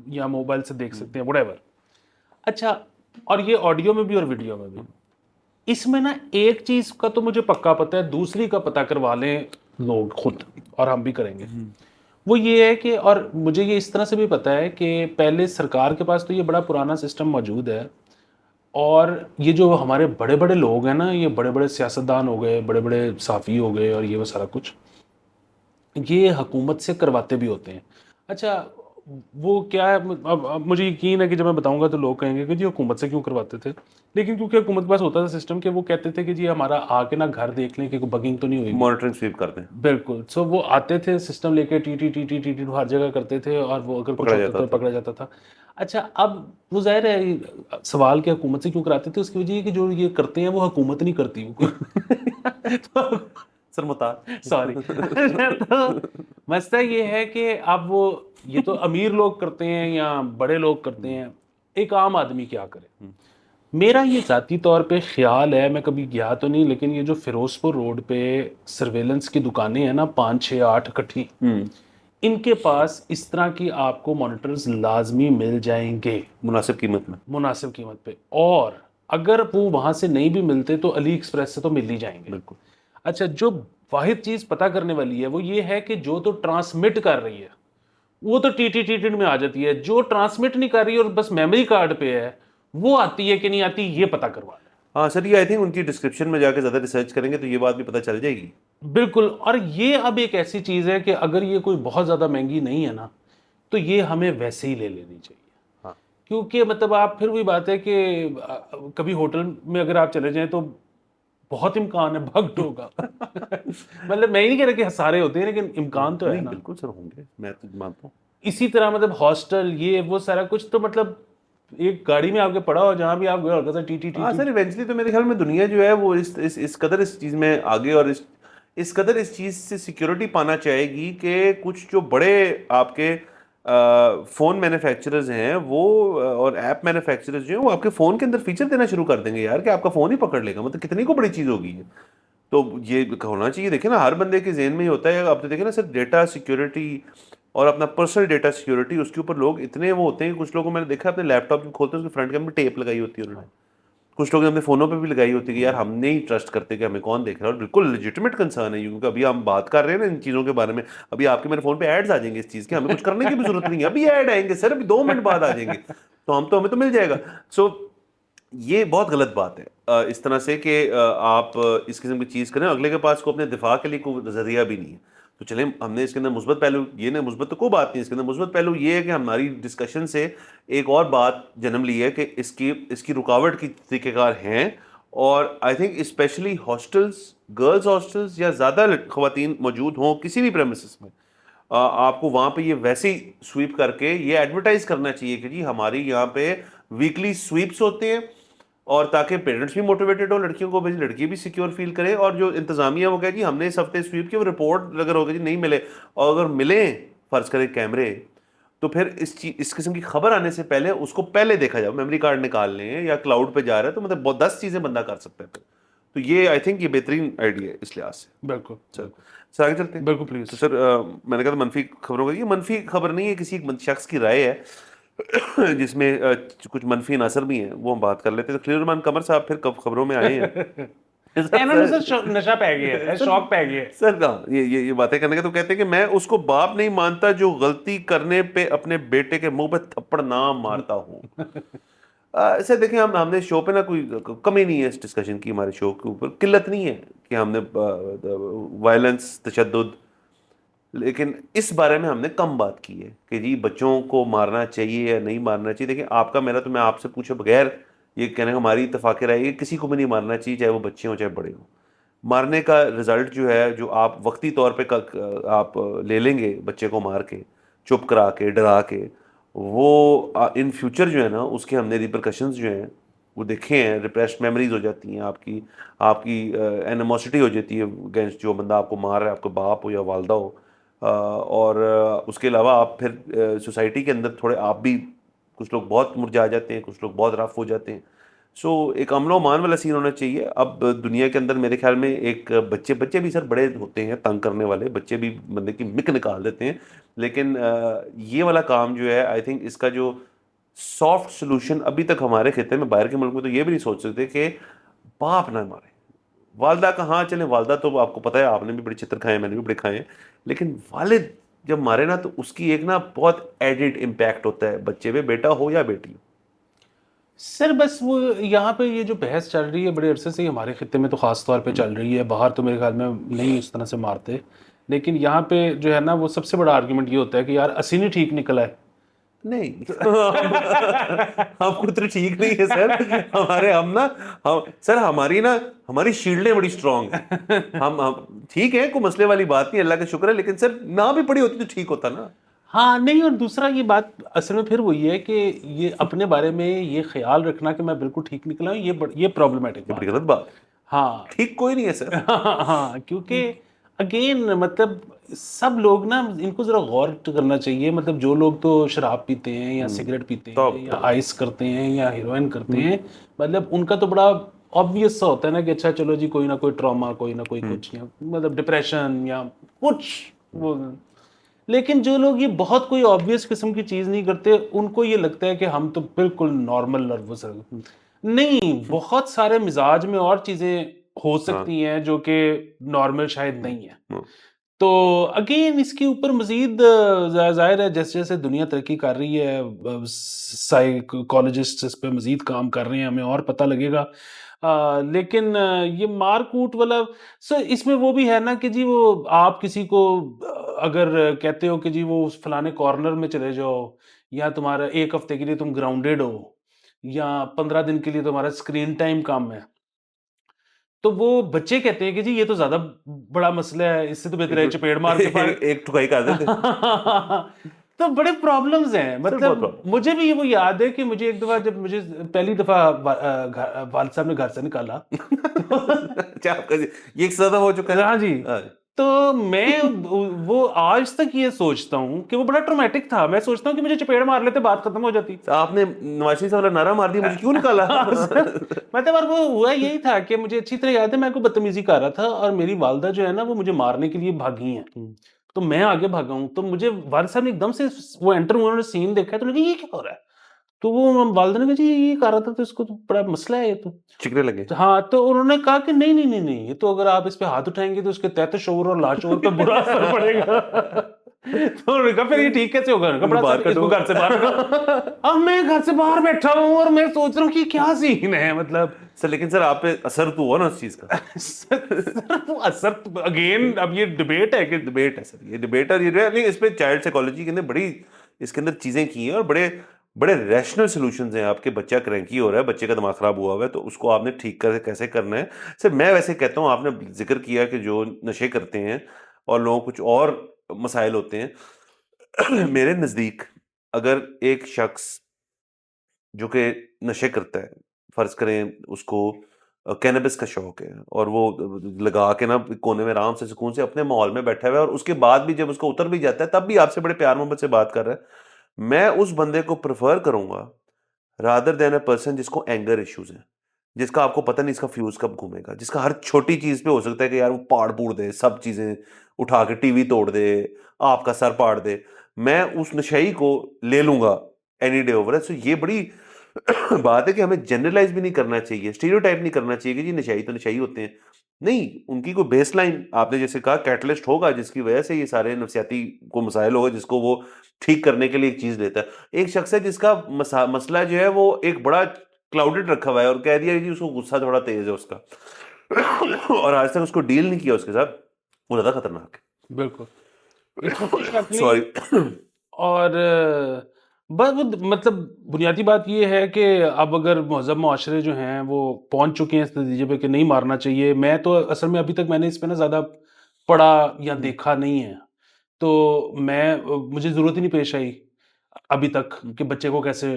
یا موبائل سے دیکھ سکتے ہیں whatever. اچھا، اور یہ آڈیو میں بھی اور ویڈیو میں بھی. اس میں نا ایک چیز کا تو مجھے پکا پتہ ہے، دوسری کا پتہ کروا لیں لوگ خود، اور ہم بھی کریں گے. وہ یہ ہے کہ، اور مجھے یہ اس طرح سے بھی پتہ ہے کہ پہلے سرکار کے پاس تو یہ بڑا پرانا سسٹم موجود ہے، اور یہ جو ہمارے بڑے بڑے لوگ ہیں نا، یہ بڑے بڑے سیاستدان ہو گئے، بڑے بڑے صحافی ہو گئے، اور یہ وہ سارا کچھ یہ حکومت سے کرواتے بھی ہوتے ہیں. اچھا وہ کیا ہے، اب مجھے یقین ہے کہ جب میں بتاؤں گا تو لوگ کہیں گے کہ جی حکومت سے کیوں کرواتے تھے، لیکن کیونکہ حکومت کے پاس ہوتا تھا سسٹم کہ وہ کہتے تھے کہ جی ہمارا آ کے نا گھر دیکھ لیں کہ کوئی بگنگ تو نہیں ہوئی، مانیٹرنگ سویپ کرتے ہیں. بالکل. سو وہ آتے تھے سسٹم لے کے، ٹی ٹی ٹی ٹی ٹی ٹی ہر جگہ کرتے تھے، اور وہ اگر کچھ ہوتا تو پکڑا جاتا تھا. اچھا اب وہ ظاہر ہے سوال کہ حکومت سے کیوں کراتے تھے، اس کی وجہ یہ کہ جو یہ کرتے ہیں وہ حکومت نہیں کرتی. سر متا سوری. تو مسئلہ یہ ہے کہ اب وہ یہ تو امیر لوگ کرتے ہیں یا بڑے لوگ کرتے ہیں، ایک عام آدمی کیا کرے. میرا یہ ذاتی طور پہ خیال ہے، میں کبھی گیا تو نہیں، لیکن یہ جو فیروز پور روڈ پہ سرویلنس کی دکانیں ہیں نا 5 6 8 اکٹھی، ان کے پاس اس طرح کی آپ کو مانیٹرز لازمی مل جائیں گے مناسب قیمت پہ. اور اگر وہ وہاں سے نہیں بھی ملتے تو علی ایکسپریس سے تو مل ہی جائیں گے. بالکل. اچھا جو واحد چیز پتہ کرنے والی ہے وہ یہ ہے کہ جو تو ٹرانسمٹ کر رہی ہے وہ تو ٹی ٹی ٹی ٹی میں آ جاتی ہے، جو ٹرانسمٹ نہیں کر رہی اور بس میموری کارڈ پہ ہے وہ آتی ہے کہ نہیں آتی، یہ پتہ کروا لیں. ہاں سر، یہ آئی تھنک ان کی ڈسکرپشن میں جا کے زیادہ ریسرچ کریں گے تو یہ بات بھی پتہ چل جائے گی. بالکل. اور یہ اب ایک ایسی چیز ہے کہ اگر یہ کوئی بہت زیادہ مہنگی نہیں ہے نا تو یہ ہمیں ویسے ہی لے لینی چاہیے. کیونکہ مطلب آپ پھر وہی بات ہے کہ کبھی ہوٹل میں اگر آپ چلے جائیں تو بہت امکان ہے بگڈ ہوگا. مطلب میں ہی نہیں کہہ رہا کہ سارے ہوتے ہیں، لیکن امکان تو ہے نا. بالکل سر ہوں گے، میں تو مانتا ہوں. اسی طرح مطلب ہاسٹل یہ وہ سارا کچھ تو مطلب ایک گاڑی میں آپ کے پڑا ہو جہاں بھی آپ گئے ہلکا سا ٹی ٹی ٹی. ہاں سر ایونچولی تو میرے خیال میں دنیا جو ہے وہ اس قدر اس چیز میں آگے اور اس قدر اس چیز سے سیکیورٹی پانا چاہے گی کہ کچھ جو بڑے آپ کے فون مینوفیکچررز ہیں وہ اور ایپ مینوفیکچررز جو ہیں وہ آپ کے فون کے اندر فیچر دینا شروع کر دیں گے یار، کہ آپ کا فون ہی پکڑ لے گا. مطلب کتنی کو بڑی چیز ہوگی یہ. تو یہ ہونا چاہیے. دیکھیں نا ہر بندے کے ذہن میں ہی ہوتا ہے. اب تو دیکھیں نا سر ڈیٹا سیکیورٹی اور اپنا پرسنل ڈیٹا سیکیورٹی، اس کے اوپر لوگ اتنے وہ ہوتے ہیں. کچھ لوگوں میں نے دیکھا اپنے لیپ ٹاپ کھولتے ہیں اس کے فرنٹ کے میں ٹیپ لگائی ہوتی ہے انہوں نے. کچھ لوگ اپنے فونوں پہ بھی لگائی ہوتی ہے کہ یار ہم نہیں ٹرسٹ کرتے کہ ہمیں کون دیکھ رہا ہے. اور بالکل لیجیٹمیٹ کنسرن ہے کیونکہ ابھی ہم بات کر رہے ہیں نا ان چیزوں کے بارے میں، ابھی آپ کے میرے فون پہ ایڈز آ جائیں گے اس چیز کے، ہمیں کچھ کرنے کی بھی ضرورت نہیں ہے. ابھی ایڈ آئیں گے سر، ابھی 2 منٹ بعد آ جائیں گے تو ہمیں تو مل جائے گا. سو یہ بہت غلط بات ہے اس طرح سے کہ آپ اس قسم کی چیز کریں. اگلے کے پاس کو اپنے دفاع کے لیے کوئی ذریعہ بھی نہیں ہے. تو چلیں ہم نے اس کے اندر مثبت پہلو، یہ نہیں مثبت تو کوئی بات نہیں، اس کے اندر مثبت پہلو یہ ہے کہ ہماری ڈسکشن سے ایک اور بات جنم لی ہے کہ اس کی رکاوٹ کی طریقہ کار ہیں. اور I think specially hostels, girls hostels یا زیادہ خواتین موجود ہوں کسی بھی پریمیسز میں، آپ کو وہاں پہ یہ ویسے ہی سویپ کر کے یہ ایڈورٹائز کرنا چاہیے کہ جی ہماری یہاں پہ ویکلی سویپس ہوتے ہیں، اور تاکہ پیرنٹس بھی موٹیویٹڈ ہو لڑکیوں کو بھیجیں، لڑکی بھی سیکیور فیل کرے. اور جو انتظامیہ وہ کہے جی ہم نے اس ہفتے سویپ کی، وہ رپورٹ اگر ہوگا جی نہیں ملے، اور اگر ملیں فرض کریں کیمرے، تو پھر اس قسم کی خبر آنے سے پہلے اس کو پہلے دیکھا جائے. میموری کارڈ نکال لیں یا کلاؤڈ پہ جا رہا ہے تو مطلب 10 چیزیں بندہ کر سکتا ہے. تو یہ آئی تھنک یہ بہترین آئیڈیا ہے اس لحاظ سے. بالکل سر آگے چلتے ہیں. بالکل پلیز. تو سر میں نے کہا تھا منفی خبروں کا، یہ منفی خبر نہیں ہے، کسی ایک شخص کی رائے ہے جس میں کچھ منفی عناصر بھی ہیں، وہ ہم بات کر لیتے ہیں. تو خلیل الرحمان قمر صاحب پھر کب خبروں میں آئے ہیں. ਇਹਨਾਂ ਨੂੰ ਸਰ ਨਸ਼ਾ ਪੈ ਗਿਆ ਹੈ, شوق پہ گیا ہے سر یہ باتیں کرنے کا تو کہتے ہیں کہ میں اس کو باپ نہیں مانتا جو غلطی کرنے پہ اپنے بیٹے کے منہ پہ تھپڑ نہ مارتا ہوں. سر دیکھیں ہم نے شو پہ نا کوئی کمی نہیں ہے اس ڈسکشن کی, ہمارے شو کے اوپر قلت نہیں ہے کہ ہم نے وائلنس, تشدد, لیکن اس بارے میں ہم نے کم بات کی ہے کہ جی بچوں کو مارنا چاہیے یا نہیں مارنا چاہیے. دیکھیں آپ کا میرا تو میں آپ سے پوچھے بغیر یہ کہنے کا ہماری اتفاق رائے ہے کسی کو بھی نہیں مارنا چاہیے, چاہے وہ بچے ہوں چاہے بڑے ہوں. مارنے کا رزلٹ جو ہے, جو آپ وقتی طور پہ آپ لے لیں گے بچے کو مار کے, چپ کرا کے, ڈرا کے, وہ ان فیوچر جو ہے نا اس کے ہم نے ریپرکشنز جو ہیں وہ دیکھے ہیں. ریپریسڈ میموریز ہو جاتی ہیں آپ کی اینیموسٹی ہو جاتی ہے اگینسٹ جو بندہ آپ کو مار رہا ہے, آپ کا باپ ہو یا والدہ ہو. اور اس کے علاوہ آپ پھر سوسائٹی کے اندر تھوڑے آپ بھی, کچھ لوگ بہت مرجھا جاتے ہیں, کچھ لوگ بہت رف ہو جاتے ہیں. سو ایک امن و امان والا سین ہونا چاہیے. اب دنیا کے اندر میرے خیال میں ایک بچے بھی سر بڑے ہوتے ہیں تنگ کرنے والے, بچے بھی بندے کی مک نکال دیتے ہیں, لیکن یہ والا کام جو ہے آئی تھنک اس کا جو سافٹ سلوشن ابھی تک ہمارے خطے میں, باہر کے ملک میں تو یہ بھی نہیں سوچ سکتے کہ باپ نہ مارے. والدہ کا ہاں چلیں, والدہ تو آپ کو پتہ ہے آپ نے بھی بڑے چتر کھائے ہیں, میں نے بھی بڑے کھائے ہیں, لیکن والد جب مارے نا تو اس کی ایک نا بہت ایڈڈ امپیکٹ ہوتا ہے بچے پہ, بیٹا ہو یا بیٹی ہو. سر بس وہ یہاں پہ یہ جو بحث چل رہی ہے بڑے عرصے سے ہمارے خطے میں تو خاص طور پہ چل رہی ہے, باہر تو میرے خیال میں نہیں اس طرح سے مارتے, لیکن یہاں پہ جو ہے نا وہ سب سے بڑا آرگیومنٹ یہ ہوتا ہے کہ یار اسی نہیں ٹھیک نکلا ہے. نہیں ہم کو اتنے ٹھیک نہیں ہے سر, سر ہماری شیلڈیں بڑی اسٹرانگ ہیں. ہم ٹھیک ہے, کوئی مسئلے والی بات نہیں, اللہ کا شکر ہے, لیکن سر نہ بھی پڑی ہوتی تو ٹھیک ہوتا نا. ہاں نہیں, اور دوسرا یہ بات اصل میں پھر وہی ہے کہ یہ اپنے بارے میں یہ خیال رکھنا کہ میں بالکل ٹھیک نکلا ہوں, یہ پرابلمٹک بڑی غلط بات. ہاں ٹھیک کوئی نہیں ہے سر. ہاں کیونکہ اگین مطلب سب لوگ نا ان کو ذرا غور کرنا چاہیے. مطلب جو لوگ تو شراب پیتے ہیں یا سگریٹ پیتے ہیں یا آئس کرتے ہیں یا ہیروئن کرتے ہیں, مطلب ان کا تو بڑا آبویس سا ہوتا ہے نا کہ اچھا چلو جی کوئی نہ کوئی ٹراما, کوئی نہ کوئی کچھ, یا مطلب ڈپریشن یا کچھ وہ. لیکن جو لوگ یہ بہت کوئی آبویس قسم کی چیز نہیں کرتے, ان کو یہ لگتا ہے کہ ہم تو بالکل نارمل نروس ہیں. نہیں, بہت سارے مزاج میں اور چیزیں ہو سکتی ہیں جو کہ نارمل شاید نہیں ہے. تو اگین اس کے اوپر مزید ظاہر ہے جیسے جیسے دنیا ترقی کر رہی ہے, سائیکالوجسٹ اس پہ مزید کام کر رہے ہیں, ہمیں اور پتہ لگے گا. لیکن یہ مار کوٹ والا سر اس میں وہ بھی ہے نا کہ جی وہ آپ کسی کو اگر کہتے ہو کہ جی وہ اس فلانے کارنر میں چلے جاؤ, یا تمہارا ایک ہفتے کے لیے تم گراؤنڈیڈ ہو, یا 15 دن کے لیے تمہارا اسکرین ٹائم کم ہے, تو وہ بچے کہتے ہیں کہ جی یہ تو زیادہ بڑا مسئلہ ہے, اس سے تو بہتر ہے چپیڑ مار کے ایک ٹھکائی کر دیتے. تو بڑے پرابلمز ہیں. مطلب مجھے بھی وہ یاد ہے کہ مجھے ایک دفعہ جب مجھے پہلی دفعہ والد صاحب نے گھر سے نکالا, یہ ایک زیادہ ہو چکا ہے. ہاں جی, تو میں وہ آج تک یہ سوچتا ہوں کہ وہ بڑا ٹرومیٹک تھا. میں سوچتا ہوں کہ مجھے چپیڑ مار لیتے بات ختم ہو جاتی. آپ نے نواز شریف صاحب والا نعرہ مار دیا, مجھے کیوں نکالا. مطلب اور وہ ہوا یہی تھا کہ مجھے اچھی طرح یاد ہے میں کوئی بدتمیزی کر رہا تھا اور میری والدہ جو ہے نا وہ مجھے مارنے کے لیے بھاگی ہیں, تو میں آگے بھاگا ہوں. تو مجھے والد صاحب نے ایک دم سے وہ انٹر انہوں نے سین دیکھا تو لگا یہ کیا ہو رہا ہے. تو وہ والدہ نے کہا جی یہ کر رہا تھا تو اس کو تو بڑا مسئلہ ہے یہ تو چکنے لگے. ہاں, تو انہوں نے کہا کہ نہیں نہیں نہیں نہیں, یہ تو اگر آپ اس پہ ہاتھ اٹھائیں گے تو اس کے تحت شعور اور لاشعور پہ برا اثر پڑے گا. تو انہوں نے کہا پھر یہ ٹھیک کیسے ہوگا, اس کو گھر سے باہر. اب میں گھر سے باہر بیٹھا ہوں اور میں سوچ رہا ہوں کہ کیا سین ہے مطلب سر. لیکن سر آپ پہ اثر تو ہوا نا اس چیز کا. اثر اگین اب یہ ڈبیٹ ہے کہ ڈبیٹ ہے سر, یہ ڈبیٹ ہے. یہ اس پہ چائلڈ سائیکالوجی کے اندر بڑی اس کے اندر چیزیں کی ہیں اور بڑے ریشنل سولوشنز ہیں. آپ کے بچہ کرینکی ہو رہا ہے, بچے کا دماغ خراب ہوا ہوا ہے, تو اس کو آپ نے ٹھیک کیسے کرنا ہے. سر میں ویسے کہتا ہوں, آپ نے ذکر کیا کہ جو نشے کرتے ہیں اور لوگوں کچھ اور مسائل ہوتے ہیں, میرے نزدیک اگر ایک شخص جو کہ نشے کرتا ہے, فرض کریں اس کو کینبس کا شوق ہے اور وہ لگا کے نا کونے میں آرام سے سکون سے اپنے ماحول میں بیٹھا ہوا ہے, اور اس کے بعد بھی جب اس کو اتر بھی جاتا ہے تب بھی آپ سے بڑے پیار محبت سے بات کر رہا ہے, میں اس بندے کو پریفر کروں گا رادر دین اے پرسن جس کو اینگر ایشوز ہیں, جس کا آپ کو پتہ نہیں اس کا فیوز کب گھومے گا, جس کا ہر چھوٹی چیز پہ ہو سکتا ہے کہ یار وہ پاڑ پوڑ دے, سب چیزیں اٹھا کے ٹی وی توڑ دے, آپ کا سر پاڑ دے. میں اس نشئی کو لے لوں گا اینی ڈے اوور. سو یہ بڑی بات ہے کہ ہمیں جنرلائز بھی نہیں کرنا چاہیے, اسٹیریوٹائپ نہیں کرنا چاہیے کہ جی نشائی تو نشائی ہوتے ہیں. نہیں, ان کی کوئی بیس لائن آپ نے جیسے کہا کیٹلسٹ ہوگا جس کی وجہ سے یہ سارے نفسیاتی کو مسائل ہوگا, جس کو وہ ٹھیک کرنے کے لیے ایک چیز لیتا ہے. ایک شخص ہے جس کا مسئلہ جو ہے وہ ایک بڑا کلاؤڈڈ رکھا ہوا ہے, اور کہہ دیا کہ اس کو غصہ تھوڑا تیز ہے اس کا, اور آج تک اس کو ڈیل نہیں کیا اس کے ساتھ, وہ زیادہ خطرناک بالکل, اس میں کوئی شک ہے. نہیں. سوری. اور بس مطلب بنیادی بات یہ ہے کہ اب اگر مہذب معاشرے جو ہیں وہ پہنچ چکے ہیں اس نتیجے پہ کہ نہیں مارنا چاہیے. میں تو اصل میں ابھی تک میں نے اس پہ نا زیادہ پڑھا یا دیکھا نہیں ہے, تو مجھے ضرورت ہی نہیں پیش آئی ابھی تک کہ بچے کو کیسے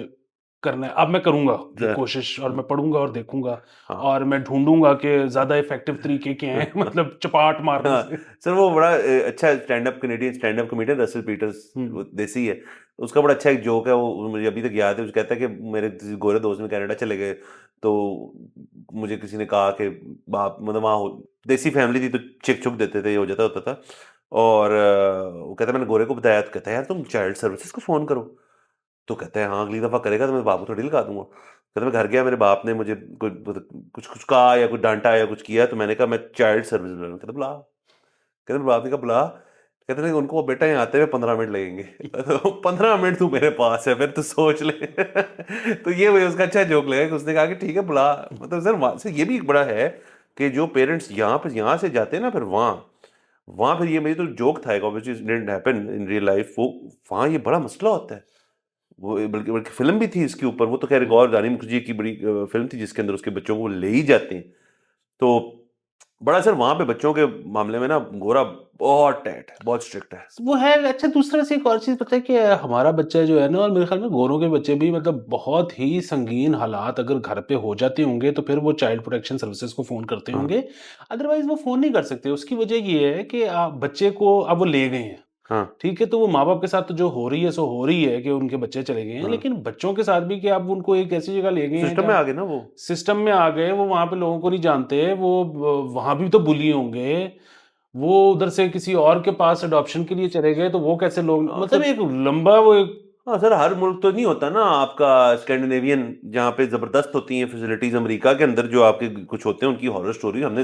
کرنا ہے. اب میں کروں گا کوشش, اور میں پڑھوں گا اور دیکھوں گا, اور میں ڈھونڈوں گا کہ زیادہ افیکٹو طریقے کیا ہیں مطلب چپاٹ مارنے سے. سر وہ بڑا اچھا کینیڈین اسٹینڈ اپ کمیڈین رسل پیٹرز, وہ دیسی ہے, اس کا بڑا اچھا ایک جوک ہے, وہ مجھے ابھی تک یاد ہے. وہ کہتا ہے کہ میرے گورے دوست میں کینیڈا چلے گئے, تو مجھے کسی نے کہا کہ باپ مطلب وہاں دیسی فیملی تھی تو چک چک دیتے تھے, یہ ہو جاتا ہوتا تھا. اور وہ کہتا ہے میں نے گورے کو بتایا, تو کہتا ہے یار تم چائلڈ سروسز کو فون کرو. تو کہتا ہے ہاں اگلی دفعع کرے گا تو میں باپ کو تھوڑی لگا دوں گا. کہتا میں گھر گیا, میرے باپ نے مجھے کچھ کہا یا کچھ ڈانٹا یا کچھ کیا, تو میں نے کہا میں چائلڈ سروس بلا رہا ہوں. کہتا بلا. کہتے ہیں باپ نے کہا بلا. کہتے ہیں ان کو بیٹا یہاں آتے ہوئے 15 منٹ لگیں گے. 15 منٹ تو میرے پاس ہے, پھر تو سوچ لے. تو یہ وہی اس کا اچھا جوک لگا کہ اس نے کہا کہ ٹھیک ہے بلا. مطلب سر یہ بھی ایک بڑا ہے کہ جو پیرنٹس یہاں سے جاتے ہیں نا, پھر وہاں پھر یہ میری تو جوک تھا ایک, obviously it didn't happen in real life, وہ وہاں یہ بڑا مسئلہ ہوتا ہے. وہ بلکہ فلم بھی تھی اس کے اوپر, وہ تو خیر ایک اور رانی مکھرجی کی بڑی فلم تھی جس کے اندر اس کے بچوں کو لے ہی جاتے ہیں. تو بڑا سر وہاں پہ بچوں کے معاملے میں نا گورا بہت ٹائٹ ہے, بہت اسٹرکٹ ہے. وہ ہے. اچھا دوسرا سے ایک اور چیز پتہ ہے کہ ہمارا بچہ جو ہے نا, اور میرے خیال میں گوروں کے بچے بھی, مطلب بہت ہی سنگین حالات اگر گھر پہ ہو جاتے ہوں گے تو پھر وہ چائلڈ پروٹیکشن سروسز کو فون کرتے ہوں گے, ادروائز وہ فون نہیں کر سکتے. اس کی وجہ یہ ہے کہ بچے کو اب وہ لے گئے ہیں, ٹھیک ہے, تو وہ ماں باپ کے ساتھ جو ہو رہی ہے سو ہو رہی ہے کہ ان کے بچے چلے گئے ہیں, لیکن بچوں کے ساتھ بھی کہ آپ ان کو ایک ایسی جگہ لے گئے ہیں, سسٹم میں آگے نا, وہ سسٹم میں آ گئے, وہ وہاں پہ لوگوں کو نہیں جانتے, وہ وہاں بھی تو بلی ہوں گے, وہ ادھر سے کسی اور کے پاس اڈاپشن کے لیے چلے گئے تو وہ کیسے لوگ, مطلب ایک لمبا وہ ایک. ہاں سر, ہر ملک تو نہیں ہوتا نا آپ کا اسکینڈینیوین جہاں پہ زبردست ہوتی ہیں فیسلٹیز. امریکہ کے اندر جو آپ کے کچھ ہوتے ہیں ان کی ہارر سٹوری, ہم نے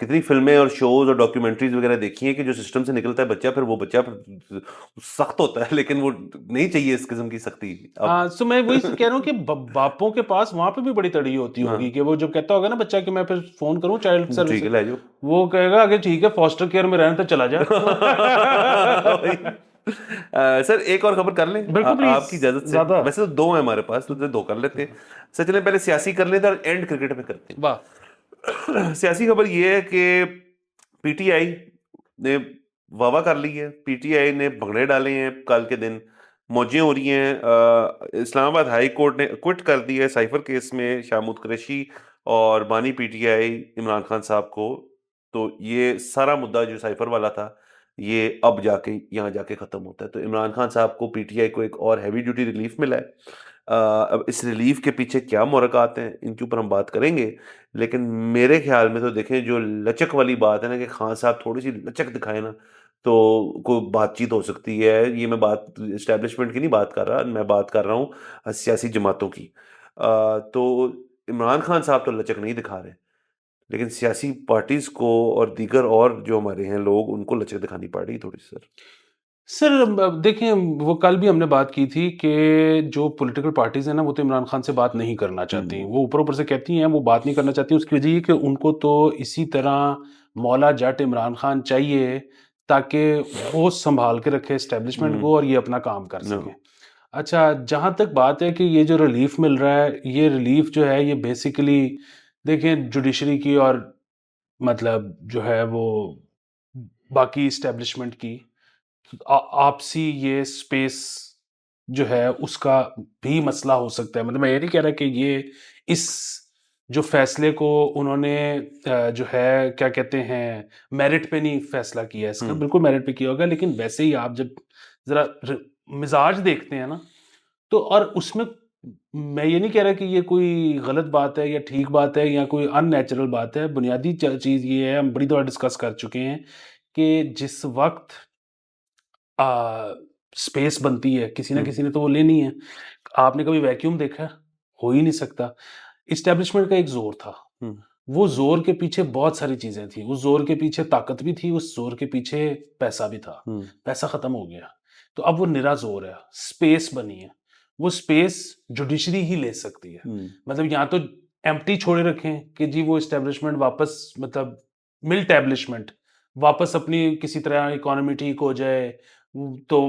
کتنی فلمیں اور شوز اور ڈاکیومنٹریز وغیرہ دیکھی ہیں کہ جو سسٹم سے نکلتا ہے بچہ, پھر وہ بچہ سخت ہوتا ہے, لیکن وہ نہیں چاہیے اس قسم کی سختی. سو میں وہی کہہ رہا ہوں کہ باپوں کے پاس وہاں پہ بھی بڑی تڑی ہوتی ہوگی کہ وہ جب کہتا ہوگا نا بچہ کہ میں پھر فون کروں چائلڈ سروس, ٹھیک ہے لے جاؤ, وہ کہے گا کہ ٹھیک ہے فاسٹر کیئر میں رہنا تو چلا جا. سر ایک اور خبر کر لیں آپ کی اجازت سے, ویسے تو 2 ہیں ہمارے پاس تو 2 کر لیتے ہیں. سر چلیں پہلے سیاسی کر لیتے ہیں اور اینڈ کرکٹ پہ کرتے ہیں. سیاسی خبر یہ ہے کہ پی ٹی آئی نے واہ کر لی ہے, پی ٹی آئی نے بھنگڑے ڈالے ہیں, کل کے دن موجیں ہو رہی ہیں. اسلام آباد ہائی کورٹ نے کوئٹ کر دی ہے سائفر کیس میں شامود قریشی اور بانی P T I Imran Khan صاحب کو. تو یہ سارا مدعا جو سائفر والا تھا یہ اب جا کے یہاں جا کے ختم ہوتا ہے. تو عمران خان صاحب کو پی ٹی آئی کو ایک اور ہیوی ڈیوٹی ریلیف ملا ہے. اب اس ریلیف کے پیچھے کیا محرکات ہیں ان کے اوپر ہم بات کریں گے, لیکن میرے خیال میں تو دیکھیں جو لچک والی بات ہے نا کہ خان صاحب تھوڑی سی لچک دکھائے نا تو کوئی بات چیت ہو سکتی ہے. یہ میں بات اسٹیبلشمنٹ کی نہیں بات کر رہا, میں بات کر رہا ہوں سیاسی جماعتوں کی. تو عمران خان صاحب تو لچک نہیں دکھا رہے, لیکن سیاسی پارٹیز کو اور دیگر اور جو ہمارے ہیں لوگ, ان کو لچک دکھانی پڑ رہی تھوڑی سی. سر دیکھیں وہ کل بھی ہم نے بات کی تھی کہ جو پولیٹیکل پارٹیز ہیں نا وہ تو عمران خان سے بات نہیں کرنا چاہتی, وہ اوپر سے کہتی ہیں وہ بات نہیں کرنا چاہتی. اس کی وجہ یہ کہ ان کو تو اسی طرح مولا جٹ عمران خان چاہیے تاکہ وہ سنبھال کے رکھے اسٹیبلشمنٹ کو اور یہ اپنا کام کر سکیں. اچھا جہاں تک بات ہے کہ یہ جو ریلیف مل رہا ہے, یہ ریلیف جو ہے یہ بیسیکلی دیکھیں جوڈیشری کی اور مطلب جو ہے وہ باقی اسٹیبلشمنٹ کی آپسی یہ اسپیس جو ہے اس کا بھی مسئلہ ہو سکتا ہے. مطلب میں یہ نہیں کہہ رہا کہ یہ اس جو فیصلے کو انہوں نے جو ہے کیا کہتے ہیں میرٹ پہ نہیں فیصلہ کیا ہے, اس کا بالکل میرٹ پہ کیا ہوگا, لیکن ویسے ہی آپ جب ذرا مزاج دیکھتے ہیں نا تو, اور اس میں میں یہ نہیں کہہ رہا کہ یہ کوئی غلط بات ہے یا ٹھیک بات ہے یا کوئی ان نیچرل بات ہے. بنیادی چیز یہ ہے, ہم بڑی دفعہ ڈسکس کر چکے ہیں کہ جس وقت سپیس بنتی ہے کسی نہ کسی نے تو وہ لینی ہے. آپ نے کبھی ویکیوم دیکھا ہے؟ ہو ہی نہیں سکتا. اسٹیبلشمنٹ کا ایک زور تھا, وہ زور کے پیچھے بہت ساری چیزیں تھیں, اس زور کے پیچھے طاقت بھی تھی, اس زور کے پیچھے پیسہ بھی تھا. پیسہ ختم ہو گیا تو اب وہ نرا زور ہے, سپیس بنی ہے, وہ سپیس جوڈیشری ہی لے سکتی ہے. مطلب یہاں تو ایمپٹی چھوڑے رکھیں کہ جی وہ اسٹیبلشمنٹ واپس, مطلب مل ٹیبلشمنٹ واپس اپنی کسی طرح اکانومی ٹھیک ہو جائے تو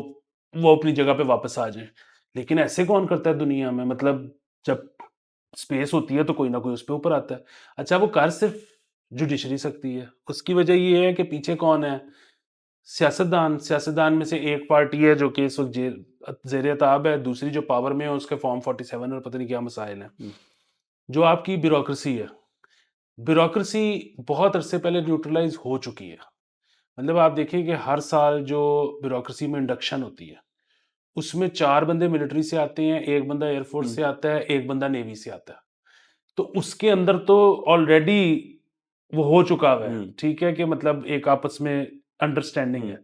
وہ اپنی جگہ پہ واپس آ جائیں. لیکن ایسے کون کرتا ہے دنیا میں؟ مطلب جب سپیس ہوتی ہے تو کوئی نہ کوئی اس پہ اوپر آتا ہے. اچھا وہ کر صرف جوڈیشری سکتی ہے, اس کی وجہ یہ ہے کہ پیچھے کون ہے؟ سیاستدان میں سے ایک پارٹی ہے جو کہ اس وقت زیر اتاب ہے, دوسری جو پاور میں ہے اس کے فارم 47 اور پتہ نہیں کیا مسائل ہیں. جو آپ کی بیوروکریسی ہے, بیوروکریسی بہت عرصے پہلے نیوٹرلائز ہو چکی ہے. مطلب آپ دیکھیں کہ ہر سال جو بیوروکریسی میں انڈکشن ہوتی ہے اس میں 4 بندے ملٹری سے آتے ہیں, 1 بندہ ایئر فورس سے آتا ہے, 1 بندہ نیوی سے آتا ہے. تو اس کے اندر تو آلریڈی وہ ہو چکا ہوا ہے, ٹھیک ہے, کہ مطلب ایک آپس میں انڈرسٹینڈنگ ہے.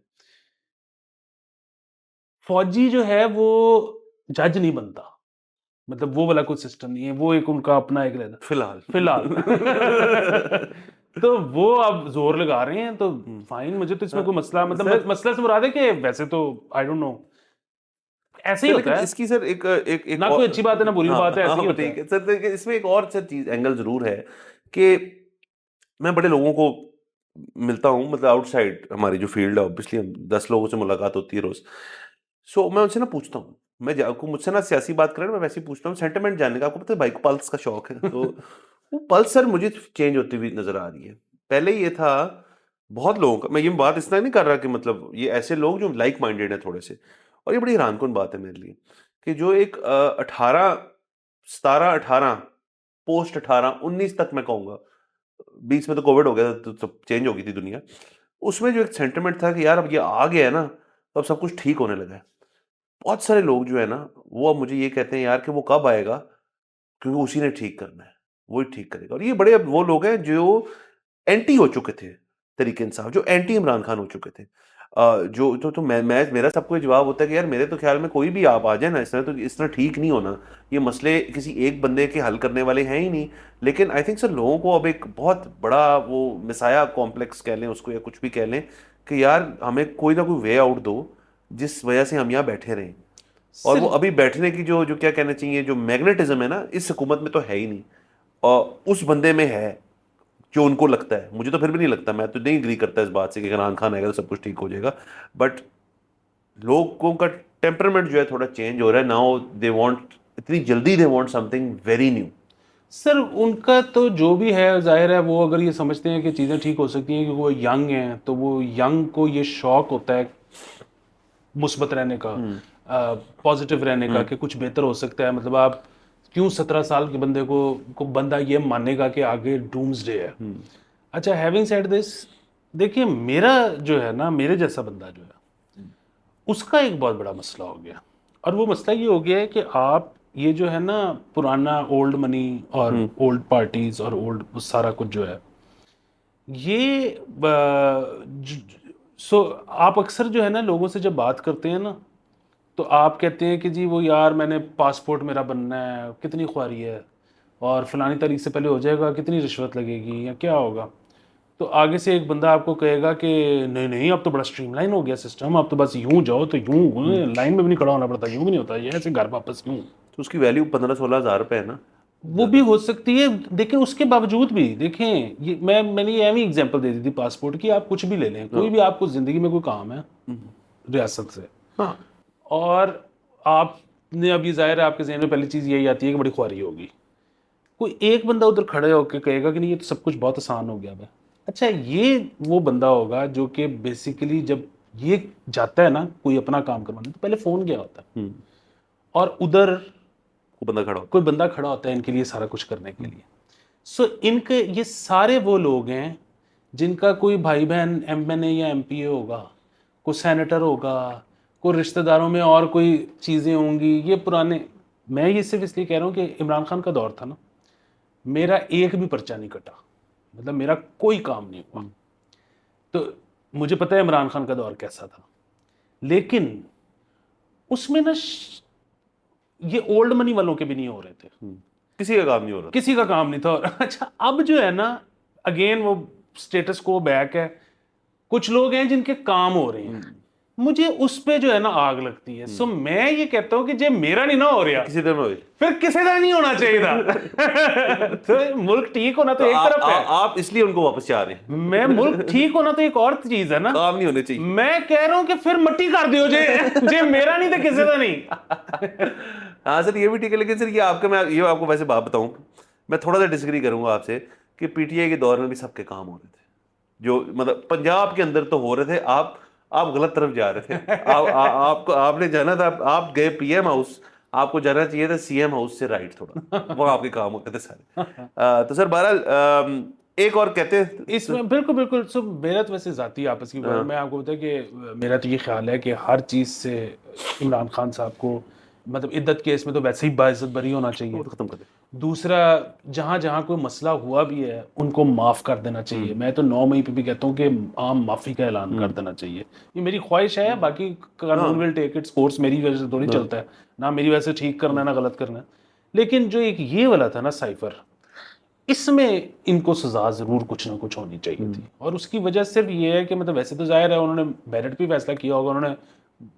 فوجی جو ہے وہ جج نہیں بنتا, مطلب وہ والا کوئی سسٹم نہیں ہے, وہ ایک ان کا اپنا ایک رہتا فی الحال. تو وہ اب زور لگا رہے ہیں تو فائن, مجھے تو اس میں کوئی مسئلہ, مطلب مسئلہ سے مراد ہے کہ ویسے تو آئی ڈونٹ نو ایسے ہی ہوتا ہے. اس کی سر ایک نہ کوئی اچھی بات ہے نہ بری بات ہے, ایسے ہی ہوتا ہے. سر اس میں ایک اور سر چیز اینگل ضرور ہے کہ میں بڑے لوگوں کو ملتا ہوں, مطلب آؤٹ سائڈ ہماری جو فیلڈ ہے, اوبیسلی ہم 10 لوگوں سے ملاقات ہوتی ہے روز. سو میں ان سے نا پوچھتا ہوں, میں مجھ سے نا سیاسی بات کریں, میں ویسے ہی پوچھتا ہوں سینٹیمنٹ جاننے کا. آپ کو پتہ ہے بھائی کو پلس کا شوق ہے, تو وہ پلس سر مجھے چینج ہوتی ہوئی نظر آ رہی ہے. پہلے یہ تھا بہت لوگوں کا, میں یہ بات اس طرح نہیں کر رہا کہ مطلب یہ ایسے لوگ جو لائک مائنڈیڈ ہیں تھوڑے سے, اور یہ بڑی حیران کن بات ہے میرے لیے کہ جو ایک 17 18 پوسٹ 18 19 تک میں کہوں گا, 20 میں تو کووڈ ہو گیا تھا تو چینج ہو گئی تھی دنیا, اس میں جو ایک سینٹیمنٹ تھا کہ یار اب یہ آ گیا ہے نا تو اب سب کچھ ٹھیک ہونے لگا ہے. بہت سارے لوگ جو ہے نا وہ اب مجھے یہ کہتے ہیں یار کہ وہ کب آئے گا, کیونکہ اسی نے ٹھیک کرنا ہے, وہی ٹھیک کرے گا. اور یہ بڑے اب وہ لوگ ہیں جو اینٹی ہو چکے تھے طریق انصاف, جو اینٹی عمران خان ہو چکے تھے, جو تو میرا سب کو جواب ہوتا ہے کہ یار میرے تو خیال میں کوئی بھی آپ آ جائے نا اس طرح, تو اس طرح ٹھیک نہیں ہونا. یہ مسئلے کسی ایک بندے کے حل کرنے والے ہیں ہی نہیں. لیکن آئی تھنک سر لوگوں کو اب ایک بہت بڑا وہ مسایا کمپلیکس کہہ لیں اس کو یا کچھ بھی کہہ لیں کہ یار ہمیں کوئی نہ کوئی وے آؤٹ دو جس وجہ سے ہم یہاں بیٹھے رہیں. اور وہ ابھی بیٹھنے کی جو کیا کہنا چاہیے جو میگنیٹزم ہے نا اس حکومت میں تو ہے ہی نہیں, اور اس بندے میں ہے جو ان کو لگتا ہے. مجھے تو پھر بھی نہیں لگتا, میں تو نہیں اگری کرتا اس بات سے کہ عمران خان آئے گا تو سب کچھ ٹھیک ہو جائے گا. بٹ لوگوں کا ٹیمپرمنٹ جو ہے تھوڑا چینج ہو رہا ہے. ناؤ دے وانٹ, اتنی جلدی they want something very new. Sir ان کا تو جو بھی ہے ظاہر ہے, وہ اگر یہ سمجھتے ہیں کہ چیزیں ٹھیک ہو سکتی ہیں کیونکہ وہ ینگ ہیں, تو وہ ینگ کو یہ شوق ہوتا ہے مثبت رہنے کا, پازیٹیو رہنے کا, کہ کچھ بہتر ہو سکتا ہے. مطلب آپ کیوں 17 سال کے بندے کو بندہ یہ مانے گا کہ آگے ڈومز ڈے ہے. اچھا ہیونگ سیڈ دس, دیکھیے میرا جو ہے نا, میرے جیسا بندہ جو ہے اس کا ایک بہت بڑا مسئلہ ہو گیا, اور وہ مسئلہ یہ ہو گیا ہے کہ آپ یہ جو ہے نا پرانا اولڈ منی اور اولڈ پارٹیز اور اولڈ سارا کچھ جو ہے یہ آپ اکثر جو ہے نا لوگوں سے جب بات کرتے ہیں نا تو آپ کہتے ہیں کہ جی وہ یار میں نے پاسپورٹ میرا بننا ہے, کتنی خواری ہے, اور فلانی تاریخ سے پہلے ہو جائے گا, کتنی رشوت لگے گی یا کیا ہوگا. تو آگے سے ایک بندہ آپ کو کہے گا کہ نہیں اب تو بڑا سٹریم لائن ہو گیا سسٹم, اب تو بس یوں جاؤ تو یوں, لائن میں بھی نہیں کھڑا ہونا پڑتا, یوں بھی نہیں ہوتا, یہ ایسے گھر واپس یوں. تو اس کی ویلیو 15-16 ہزار روپے ہے نا, وہ بھی ہو سکتی ہے. لیکن اس کے باوجود بھی دیکھیں, میں نے یہ ایویں ایگزامپل دے دی تھی پاسپورٹ کی, آپ کچھ بھی لے لیں, کوئی بھی آپ کو زندگی میں کوئی کام ہے ریاست سے, اور آپ نے اب یہ ظاہر ہے آپ کے ذہن میں پہلی چیز یہی آتی ہے کہ بڑی خواری ہوگی. کوئی ایک بندہ ادھر کھڑے ہو کے کہے گا کہ نہیں یہ تو سب کچھ بہت آسان ہو گیا ہے. اچھا یہ وہ بندہ ہوگا جو کہ بیسیکلی جب یہ جاتا ہے نا کوئی اپنا کام کروانے تو پہلے فون کیا ہوتا ہے, اور ادھر کوئی بندہ کھڑا ہوتا ہے ان کے لیے سارا کچھ کرنے کے لیے. سو ان کے یہ سارے وہ لوگ ہیں جن کا کوئی بھائی بہن ایم اے یا ایم پی اے ہوگا, کوئی سینیٹر ہوگا, کوئی رشتہ داروں میں اور کوئی چیزیں ہوں گی. یہ پرانے, میں یہ صرف اس لیے کہہ رہا ہوں کہ عمران خان کا دور تھا نا, میرا ایک بھی پرچہ نہیں کٹا, مطلب میرا کوئی کام نہیں ہوا. تو مجھے پتہ ہے عمران خان کا دور کیسا تھا, لیکن اس میں نا یہ اولڈ منی والوں کے بھی نہیں ہو رہے تھے. کسی کا کام نہیں ہو رہا. کسی کا کام نہیں تھا. اچھا اب جو ہے نا اگین وہ اسٹیٹس کو بیک ہے, کچھ لوگ ہیں جن کے کام ہو رہے ہیں, مجھے اس پہ جو ہے نا آگ لگتی ہے. سو میں یہ کہتا ہوں کہ جب میرا نہیں نہ ہو رہا کسی طرح ہوئی. پھر کسی طرح نہیں ہونا چاہیے تھا. تو ملک ٹھیک ہونا تو ایک طرف ہے, آپ اس لیے ان کو واپس چاہ رہے ہیں. میں ملک ٹھیک ہونا تو ایک اور چیز ہے نا, کام نہیں ہونے چاہیے. میں کہہ رہا ہوں کہ پھر مٹی کر دیو جے میرا نہیں تو کسی کا نہیں. ہاں سر یہ بھی ٹھیک ہے, لیکن سر یہ آپ آپ کو ویسے بات بتاؤں, میں تھوڑا سا ڈسگری کروں گا آپ سے کہ پی ٹی آئی کے دور میں بھی سب کے کام ہو رہے تھے, جو مطلب پنجاب کے اندر تو ہو رہے تھے. آپ غلط طرف جا رہے تھے. آپ نے جانا تھا, آپ گئے پی ایم ہاؤس, آپ کو جانا چاہیے تھا سی ایم ہاؤس سے رائٹ تھوڑا, وہ آپ کے کام ہوتے تھے سارے. تو سر بہرحال ایک اور کہتے ہیں اس میں بالکل سب میرا تو ویسے ذاتی آپس کی بات, میں آپ کو بتا کہ میرا تو یہ خیال ہے کہ ہر چیز سے عمران خان صاحب کو مطلب عدت کیس میں تو ویسے ہی باعزت بری ہونا چاہیے. ختم کر دیں. دوسرا جہاں جہاں کوئی مسئلہ ہوا بھی ہے ان کو معاف کر دینا چاہیے. میں تو 9 مئی پہ بھی کہتا ہوں کہ عام معافی کا اعلان کر دینا چاہیے. یہ میری خواہش ہے, باقی قانون ول ٹیک اٹس کورس, میری وجہ سے تھوڑی چلتا ہے, نہ میری وجہ سے ٹھیک کرنا ہے نہ غلط کرنا ہے. لیکن جو ایک یہ والا تھا نا سائفر, اس میں ان کو سزا ضرور کچھ نہ کچھ ہونی چاہیے تھی. اور اس کی وجہ صرف یہ ہے کہ مطلب ویسے تو ظاہر ہے انہوں نے بیلٹ پہ فیصلہ کیا ہوگا, انہوں نے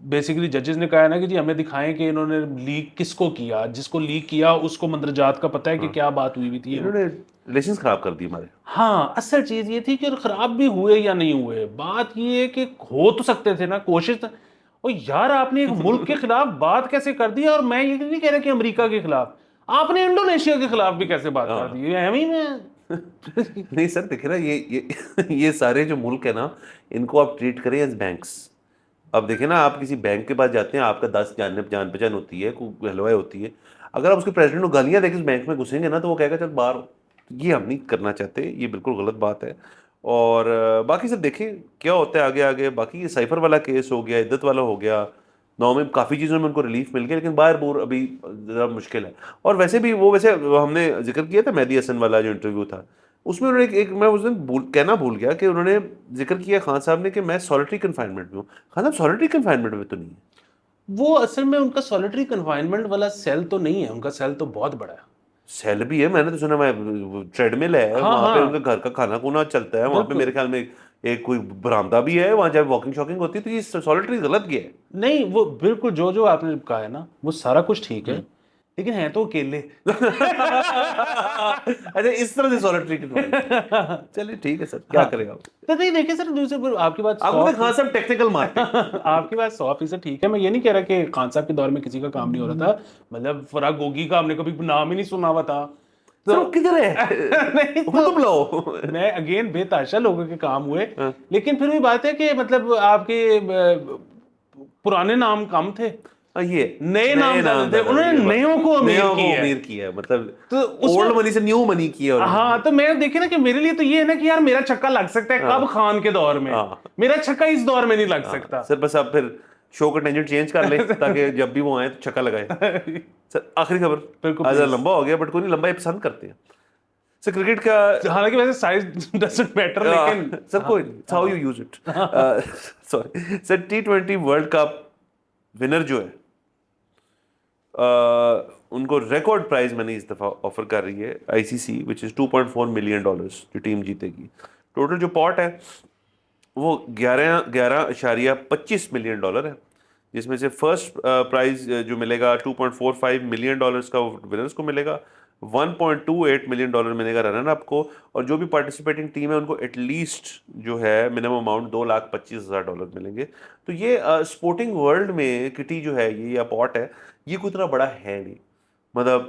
بیسیکلی ججز نے کہا ہے نا کہ جی ہمیں دکھائیں کہ انہوں نے لیک کس کو کیا, جس کو لیک کیا اس کو مندرجات کا پتہ ہے کہ کیا بات ہوئی تھی. انہوں نے ریلیشنز خراب کر دی ہمارے. ہاں اصل چیز یہ تھی کہ خراب بھی ہوئے یا نہیں ہوئے, بات یہ ہے کہ ہو تو سکتے تھے نا, کوشش. اور یار آپ نے ایک ملک کے خلاف بات کیسے کر دی, اور میں یہ نہیں کہہ رہا کہ امریکہ کے خلاف, آپ نے انڈونیشیا کے خلاف بھی کیسے بات کر دی. نہیں سر دیکھیں نا, یہ سارے جو ملک ہے نا, ان کو آپ ٹریٹ کریں ایز بینکس. اب دیکھیں نا, آپ کسی بینک کے پاس جاتے ہیں, آپ کا 10 جان پہچان ہوتی ہے, کوئی ہلوائے ہوتی ہے, اگر آپ اس کے پریزیڈنٹ کو گالیاں دے کے اس بینک میں گھسیں گے نا تو وہ کہے گا چل باہر. یہ ہم نہیں کرنا چاہتے, یہ بالکل غلط بات ہے. اور باقی سب دیکھیں کیا ہوتا ہے آگے. باقی یہ سائفر والا کیس ہو گیا, عدت والا ہو گیا, 9 میں کافی چیزوں میں ان کو ریلیف مل گیا, لیکن باہر بور ابھی ذرا مشکل ہے. اور ویسے بھی ویسے ہم نے ذکر کیا تھا مہدی حسن والا جو انٹرویو تھا, اس میں انہوں نے ایک میں اس دن کہنا بھول گیا کہ انہوں نے ذکر کیا خان صاحب نے کہ میں سالٹری کنفائنمنٹ میں ہوں. خان صاحب سالٹری کنفائنمنٹ میں تو نہیں ہے. وہ اصل میں ان کا سالٹری کنفائنمنٹ والا سیل تو نہیں ہے, ان کا سیل تو بہت بڑا ہے. سیل بھی ہے, میں نے تو سنا ٹریڈ مل ہے وہاں پہ, ان کا گھر کا کھانا کونا چلتا ہے وہاں پہ, میرے خیال میں ایک کوئی برآمدہ بھی ہے وہاں, جب واکنگ شاکنگ ہوتی ہے. تو یہ سالٹری غلط کیا ہے. نہیں وہ بالکل جو آپ نے کہا ہے نا وہ سارا کچھ ٹھیک ہے, لیکن ہیں تو اکیلے. اچھا اس طرح سے سالٹری چلیے ٹھیک ہے سر, کیا کریں آپ. تو نہیں دیکھیں سر, دوسرے آپ کی بات خان صاحب ٹیکنیکل مارتے ہیں. آپ کی بات 100% ٹھیک ہے. میں یہ نہیں کہہ رہا کہ خان صاحب کے دور میں کسی کا کام نہیں ہو رہا تھا, مطلب فراغ گوگی کا ہم نے کبھی نام ہی نہیں سنا ہوا تھا. تو کدھر ہے تم لو. میں اگین بے تحاشا لوگوں کے کام ہوئے, لیکن پھر بھی بات ہے کہ مطلب آپ کے پرانے نام کم تھے, یہ نئے نام زیادہ تھے, انہوں نے نیوں کو امیر کیا, مطلب اولڈ منی سے نیو منی کیا. ہاں تو میں دیکھیں نا کہ میرے لیے تو یہ ہے نا کہ یار میرا چھکا لگ سکتا ہے کب خان کے دور میں, میرا چھکا اس دور میں نہیں لگ سکتا. سر بس آپ پھر شو کا ٹینجنٹ چینج کر لیں تاکہ جب بھی وہ آئیں تو چھکا لگائیں. سر آخری خبر, بالکل لمبا ہو گیا بٹ کوئی نہیں, لمبا یہ پسند کرتے ہیں. سر کرکٹ کا, حالانکہ ویسے سائز ڈزنٹ میٹر, لیکن سر کوئی نہیں, how you use it. Sorry sir, T20 world cup winner جو ہے ان کو ریکارڈ پرائز میں نے اس دفعہ آفر کر رہی ہے آئی سی سی, وچ از $2.4 ملین جو ٹیم جیتے گی. ٹوٹل جو پاٹ ہے وہ 11.25 ملین ہے, جس میں سے فرسٹ پرائز جو ملے گا $2.45 ملین کا ونرز کو ملے گا, $1.28 ملین ملے گا رنر اپ کو, اور جو بھی پارٹیسپیٹنگ ٹیم ہے ان کو ایٹ لیسٹ جو ہے منیمم اماؤنٹ $2,25,000 ملیں گے. تو یہ اسپورٹنگ ورلڈ میں کٹی جو ہے یہ یا پاٹ ہے, یہ کوئی اتنا بڑا ہے نہیں. مطلب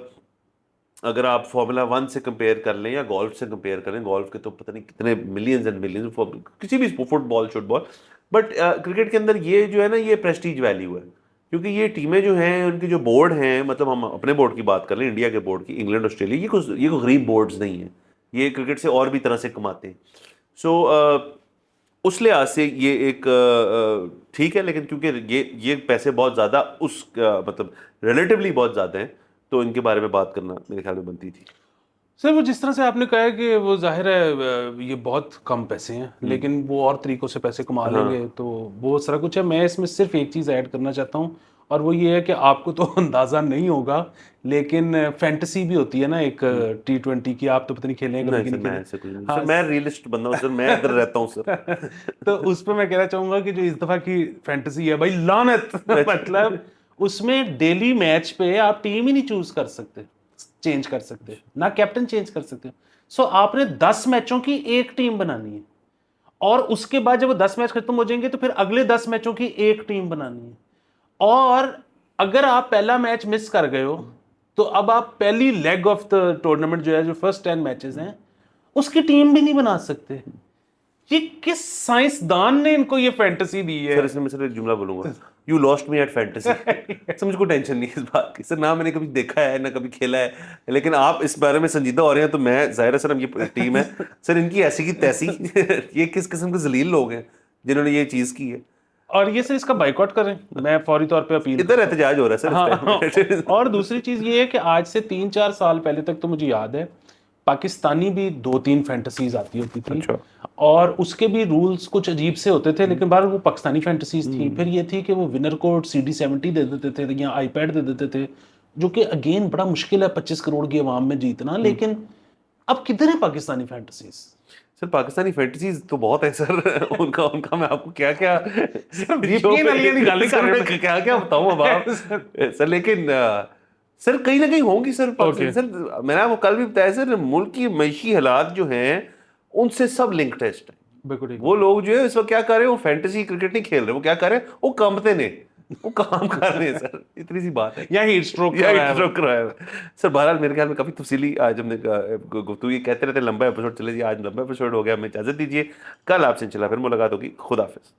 اگر آپ فارمولا 1 سے کمپیئر کر لیں یا گولف سے کمپیئر کریں, گولف کے تو پتہ نہیں کتنے ملینز اینڈ ملینز, کسی بھی football shoot ball, but cricket کے اندر یہ جو ہے نا یہ پریسٹیج ویلیو ہے, کیونکہ یہ ٹیمیں جو ہیں ان کے جو بورڈ ہیں, مطلب ہم اپنے بورڈ کی بات کر لیں, انڈیا کے بورڈ کی, انگلینڈ آسٹریلیا, یہ کوئی غریب بورڈز نہیں ہیں, یہ کرکٹ سے اور بھی طرح سے کماتے ہیں. سو اس لحاظ سے یہ ایک ٹھیک ہے, لیکن کیونکہ یہ پیسے بہت زیادہ اس مطلب ریلیٹیولی بہت زیادہ ہیں, تو ان کے بارے میں بات کرنا میرے خیال میں بنتی تھی. سر وہ جس طرح سے آپ نے کہا ہے کہ وہ ظاہر ہے یہ بہت کم پیسے ہیں, لیکن وہ اور طریقوں سے پیسے کما لیں گے, تو وہ سارا کچھ ہے. میں اس میں صرف ایک چیز ایڈ کرنا چاہتا ہوں, اور وہ یہ ہے کہ آپ کو تو اندازہ نہیں ہوگا لیکن فینٹسی بھی ہوتی ہے نا ایک T20 کی, آپ تو پتہ نہیں کھیلیں گے نہیں سر, میں ایسے کوئی نہیں سر, میں ریئلسٹ بندہ ہوں سر, میں ادھر رہتا ہوں سر. تو اس پہ میں کہنا چاہوں گا کہ جو اس دفعہ کی فینٹسی ہے بھائی لعنت, مطلب اس میں ڈیلی میچ پہ آپ ٹیم ہی نہیں چوز کر سکتے, چینج کر سکتے, نہ کیپٹن چینج کر سکتے. سو آپ نے 10 میچوں کی ایک ٹیم بنانی ہے, اور اس کے بعد جب وہ 10 میچ ختم ہو جائیں گے تو پھر اگلے 10 میچوں کی ایک ٹیم بنانی ہے. اور اگر آپ پہلا میچ مس کر گئے ہو تو اب آپ پہلی لیگ آف دا ٹورنامنٹ جو ہے, جو فرسٹ 10 میچز ہیں, اس کی ٹیم بھی نہیں بنا سکتے. یہ کس سائنسدان نے ان کو یہ فینٹسی دی ہے؟ سر اس میں صرف ایک جملہ بولوں گا, you lost me at fantasy. Sir مجھ کو ٹینشن نہیں ہے اس بات کی سر, نہ میں نے کبھی دیکھا ہے نہ کبھی کھیلا ہے, لیکن آپ اس بارے میں سنجیدہ ہو رہے ہیں تو میں ظاہر ہے سر, ہم یہ ٹیم ہے سر, ان کی ایسی کی تیسی, یہ کس قسم کے ذلیل لوگ ہیں جنہوں نے یہ چیز کی ہے, اور یہ سر اس کا بائیکاٹ کریں, میں فوری طور پہ اپیل ادھر احتجاج ہو رہا ہے سر اس ٹائم. اور دوسری چیز یہ ہے کہ آج سے 3-4 سال پہلے تک تو مجھے یاد ہے پاکستانی بھی 2-3 فینٹسیز آتی ہوتی تھی, اور اس کے بھی رولز کچھ عجیب سے ہوتے تھے, لیکن بہرحال وہ پاکستانی فینٹسیز تھیں. پھر یہ تھی کہ وہ ونر کو CD70 دے دیتے تھے یا آئی پیڈ دے دیتے تھے, جو کہ اگین بڑا مشکل ہے 25 کروڑ کی عوام میں جیتنا. لیکن اب کدھر ہیں پاکستانی فینٹسیز؟ سر پاکستانی فینٹسیز تو بہت ہے سر, ان کا میں آپ کو کیا کیا کیا بتاؤں اب آپ سر. لیکن سر کہیں نہ کہیں ہوں گی سر. سر میں نے آپ کو کل بھی بتایا سر, ملک کی معیشی حالات جو ہیں ان سے سب لنک ٹیسٹ ہیں. وہ لوگ جو ہے اس وقت کیا کر رہے ہیں, وہ فینٹسی کرکٹ نہیں کھیل رہے, وہ کیا کر رہے ہیں, وہ کامتے نے, وہ کام کر رہے ہیں سر. اتنی سی بات ہے, یا ہیٹ اسٹروک کرایا سر. بہرحال میرے خیال میں کافی تفصیلی آج ہم نے گفتگو, یہ کہتے رہتے لمبا ایپیسوڈ چلے جی, آج لمبا ایپیسوڈ ہو گیا, ہمیں اجازت دیجیے, کل آپ سے انشاءاللہ پھر ملاقات ہوگی. خدا حافظ.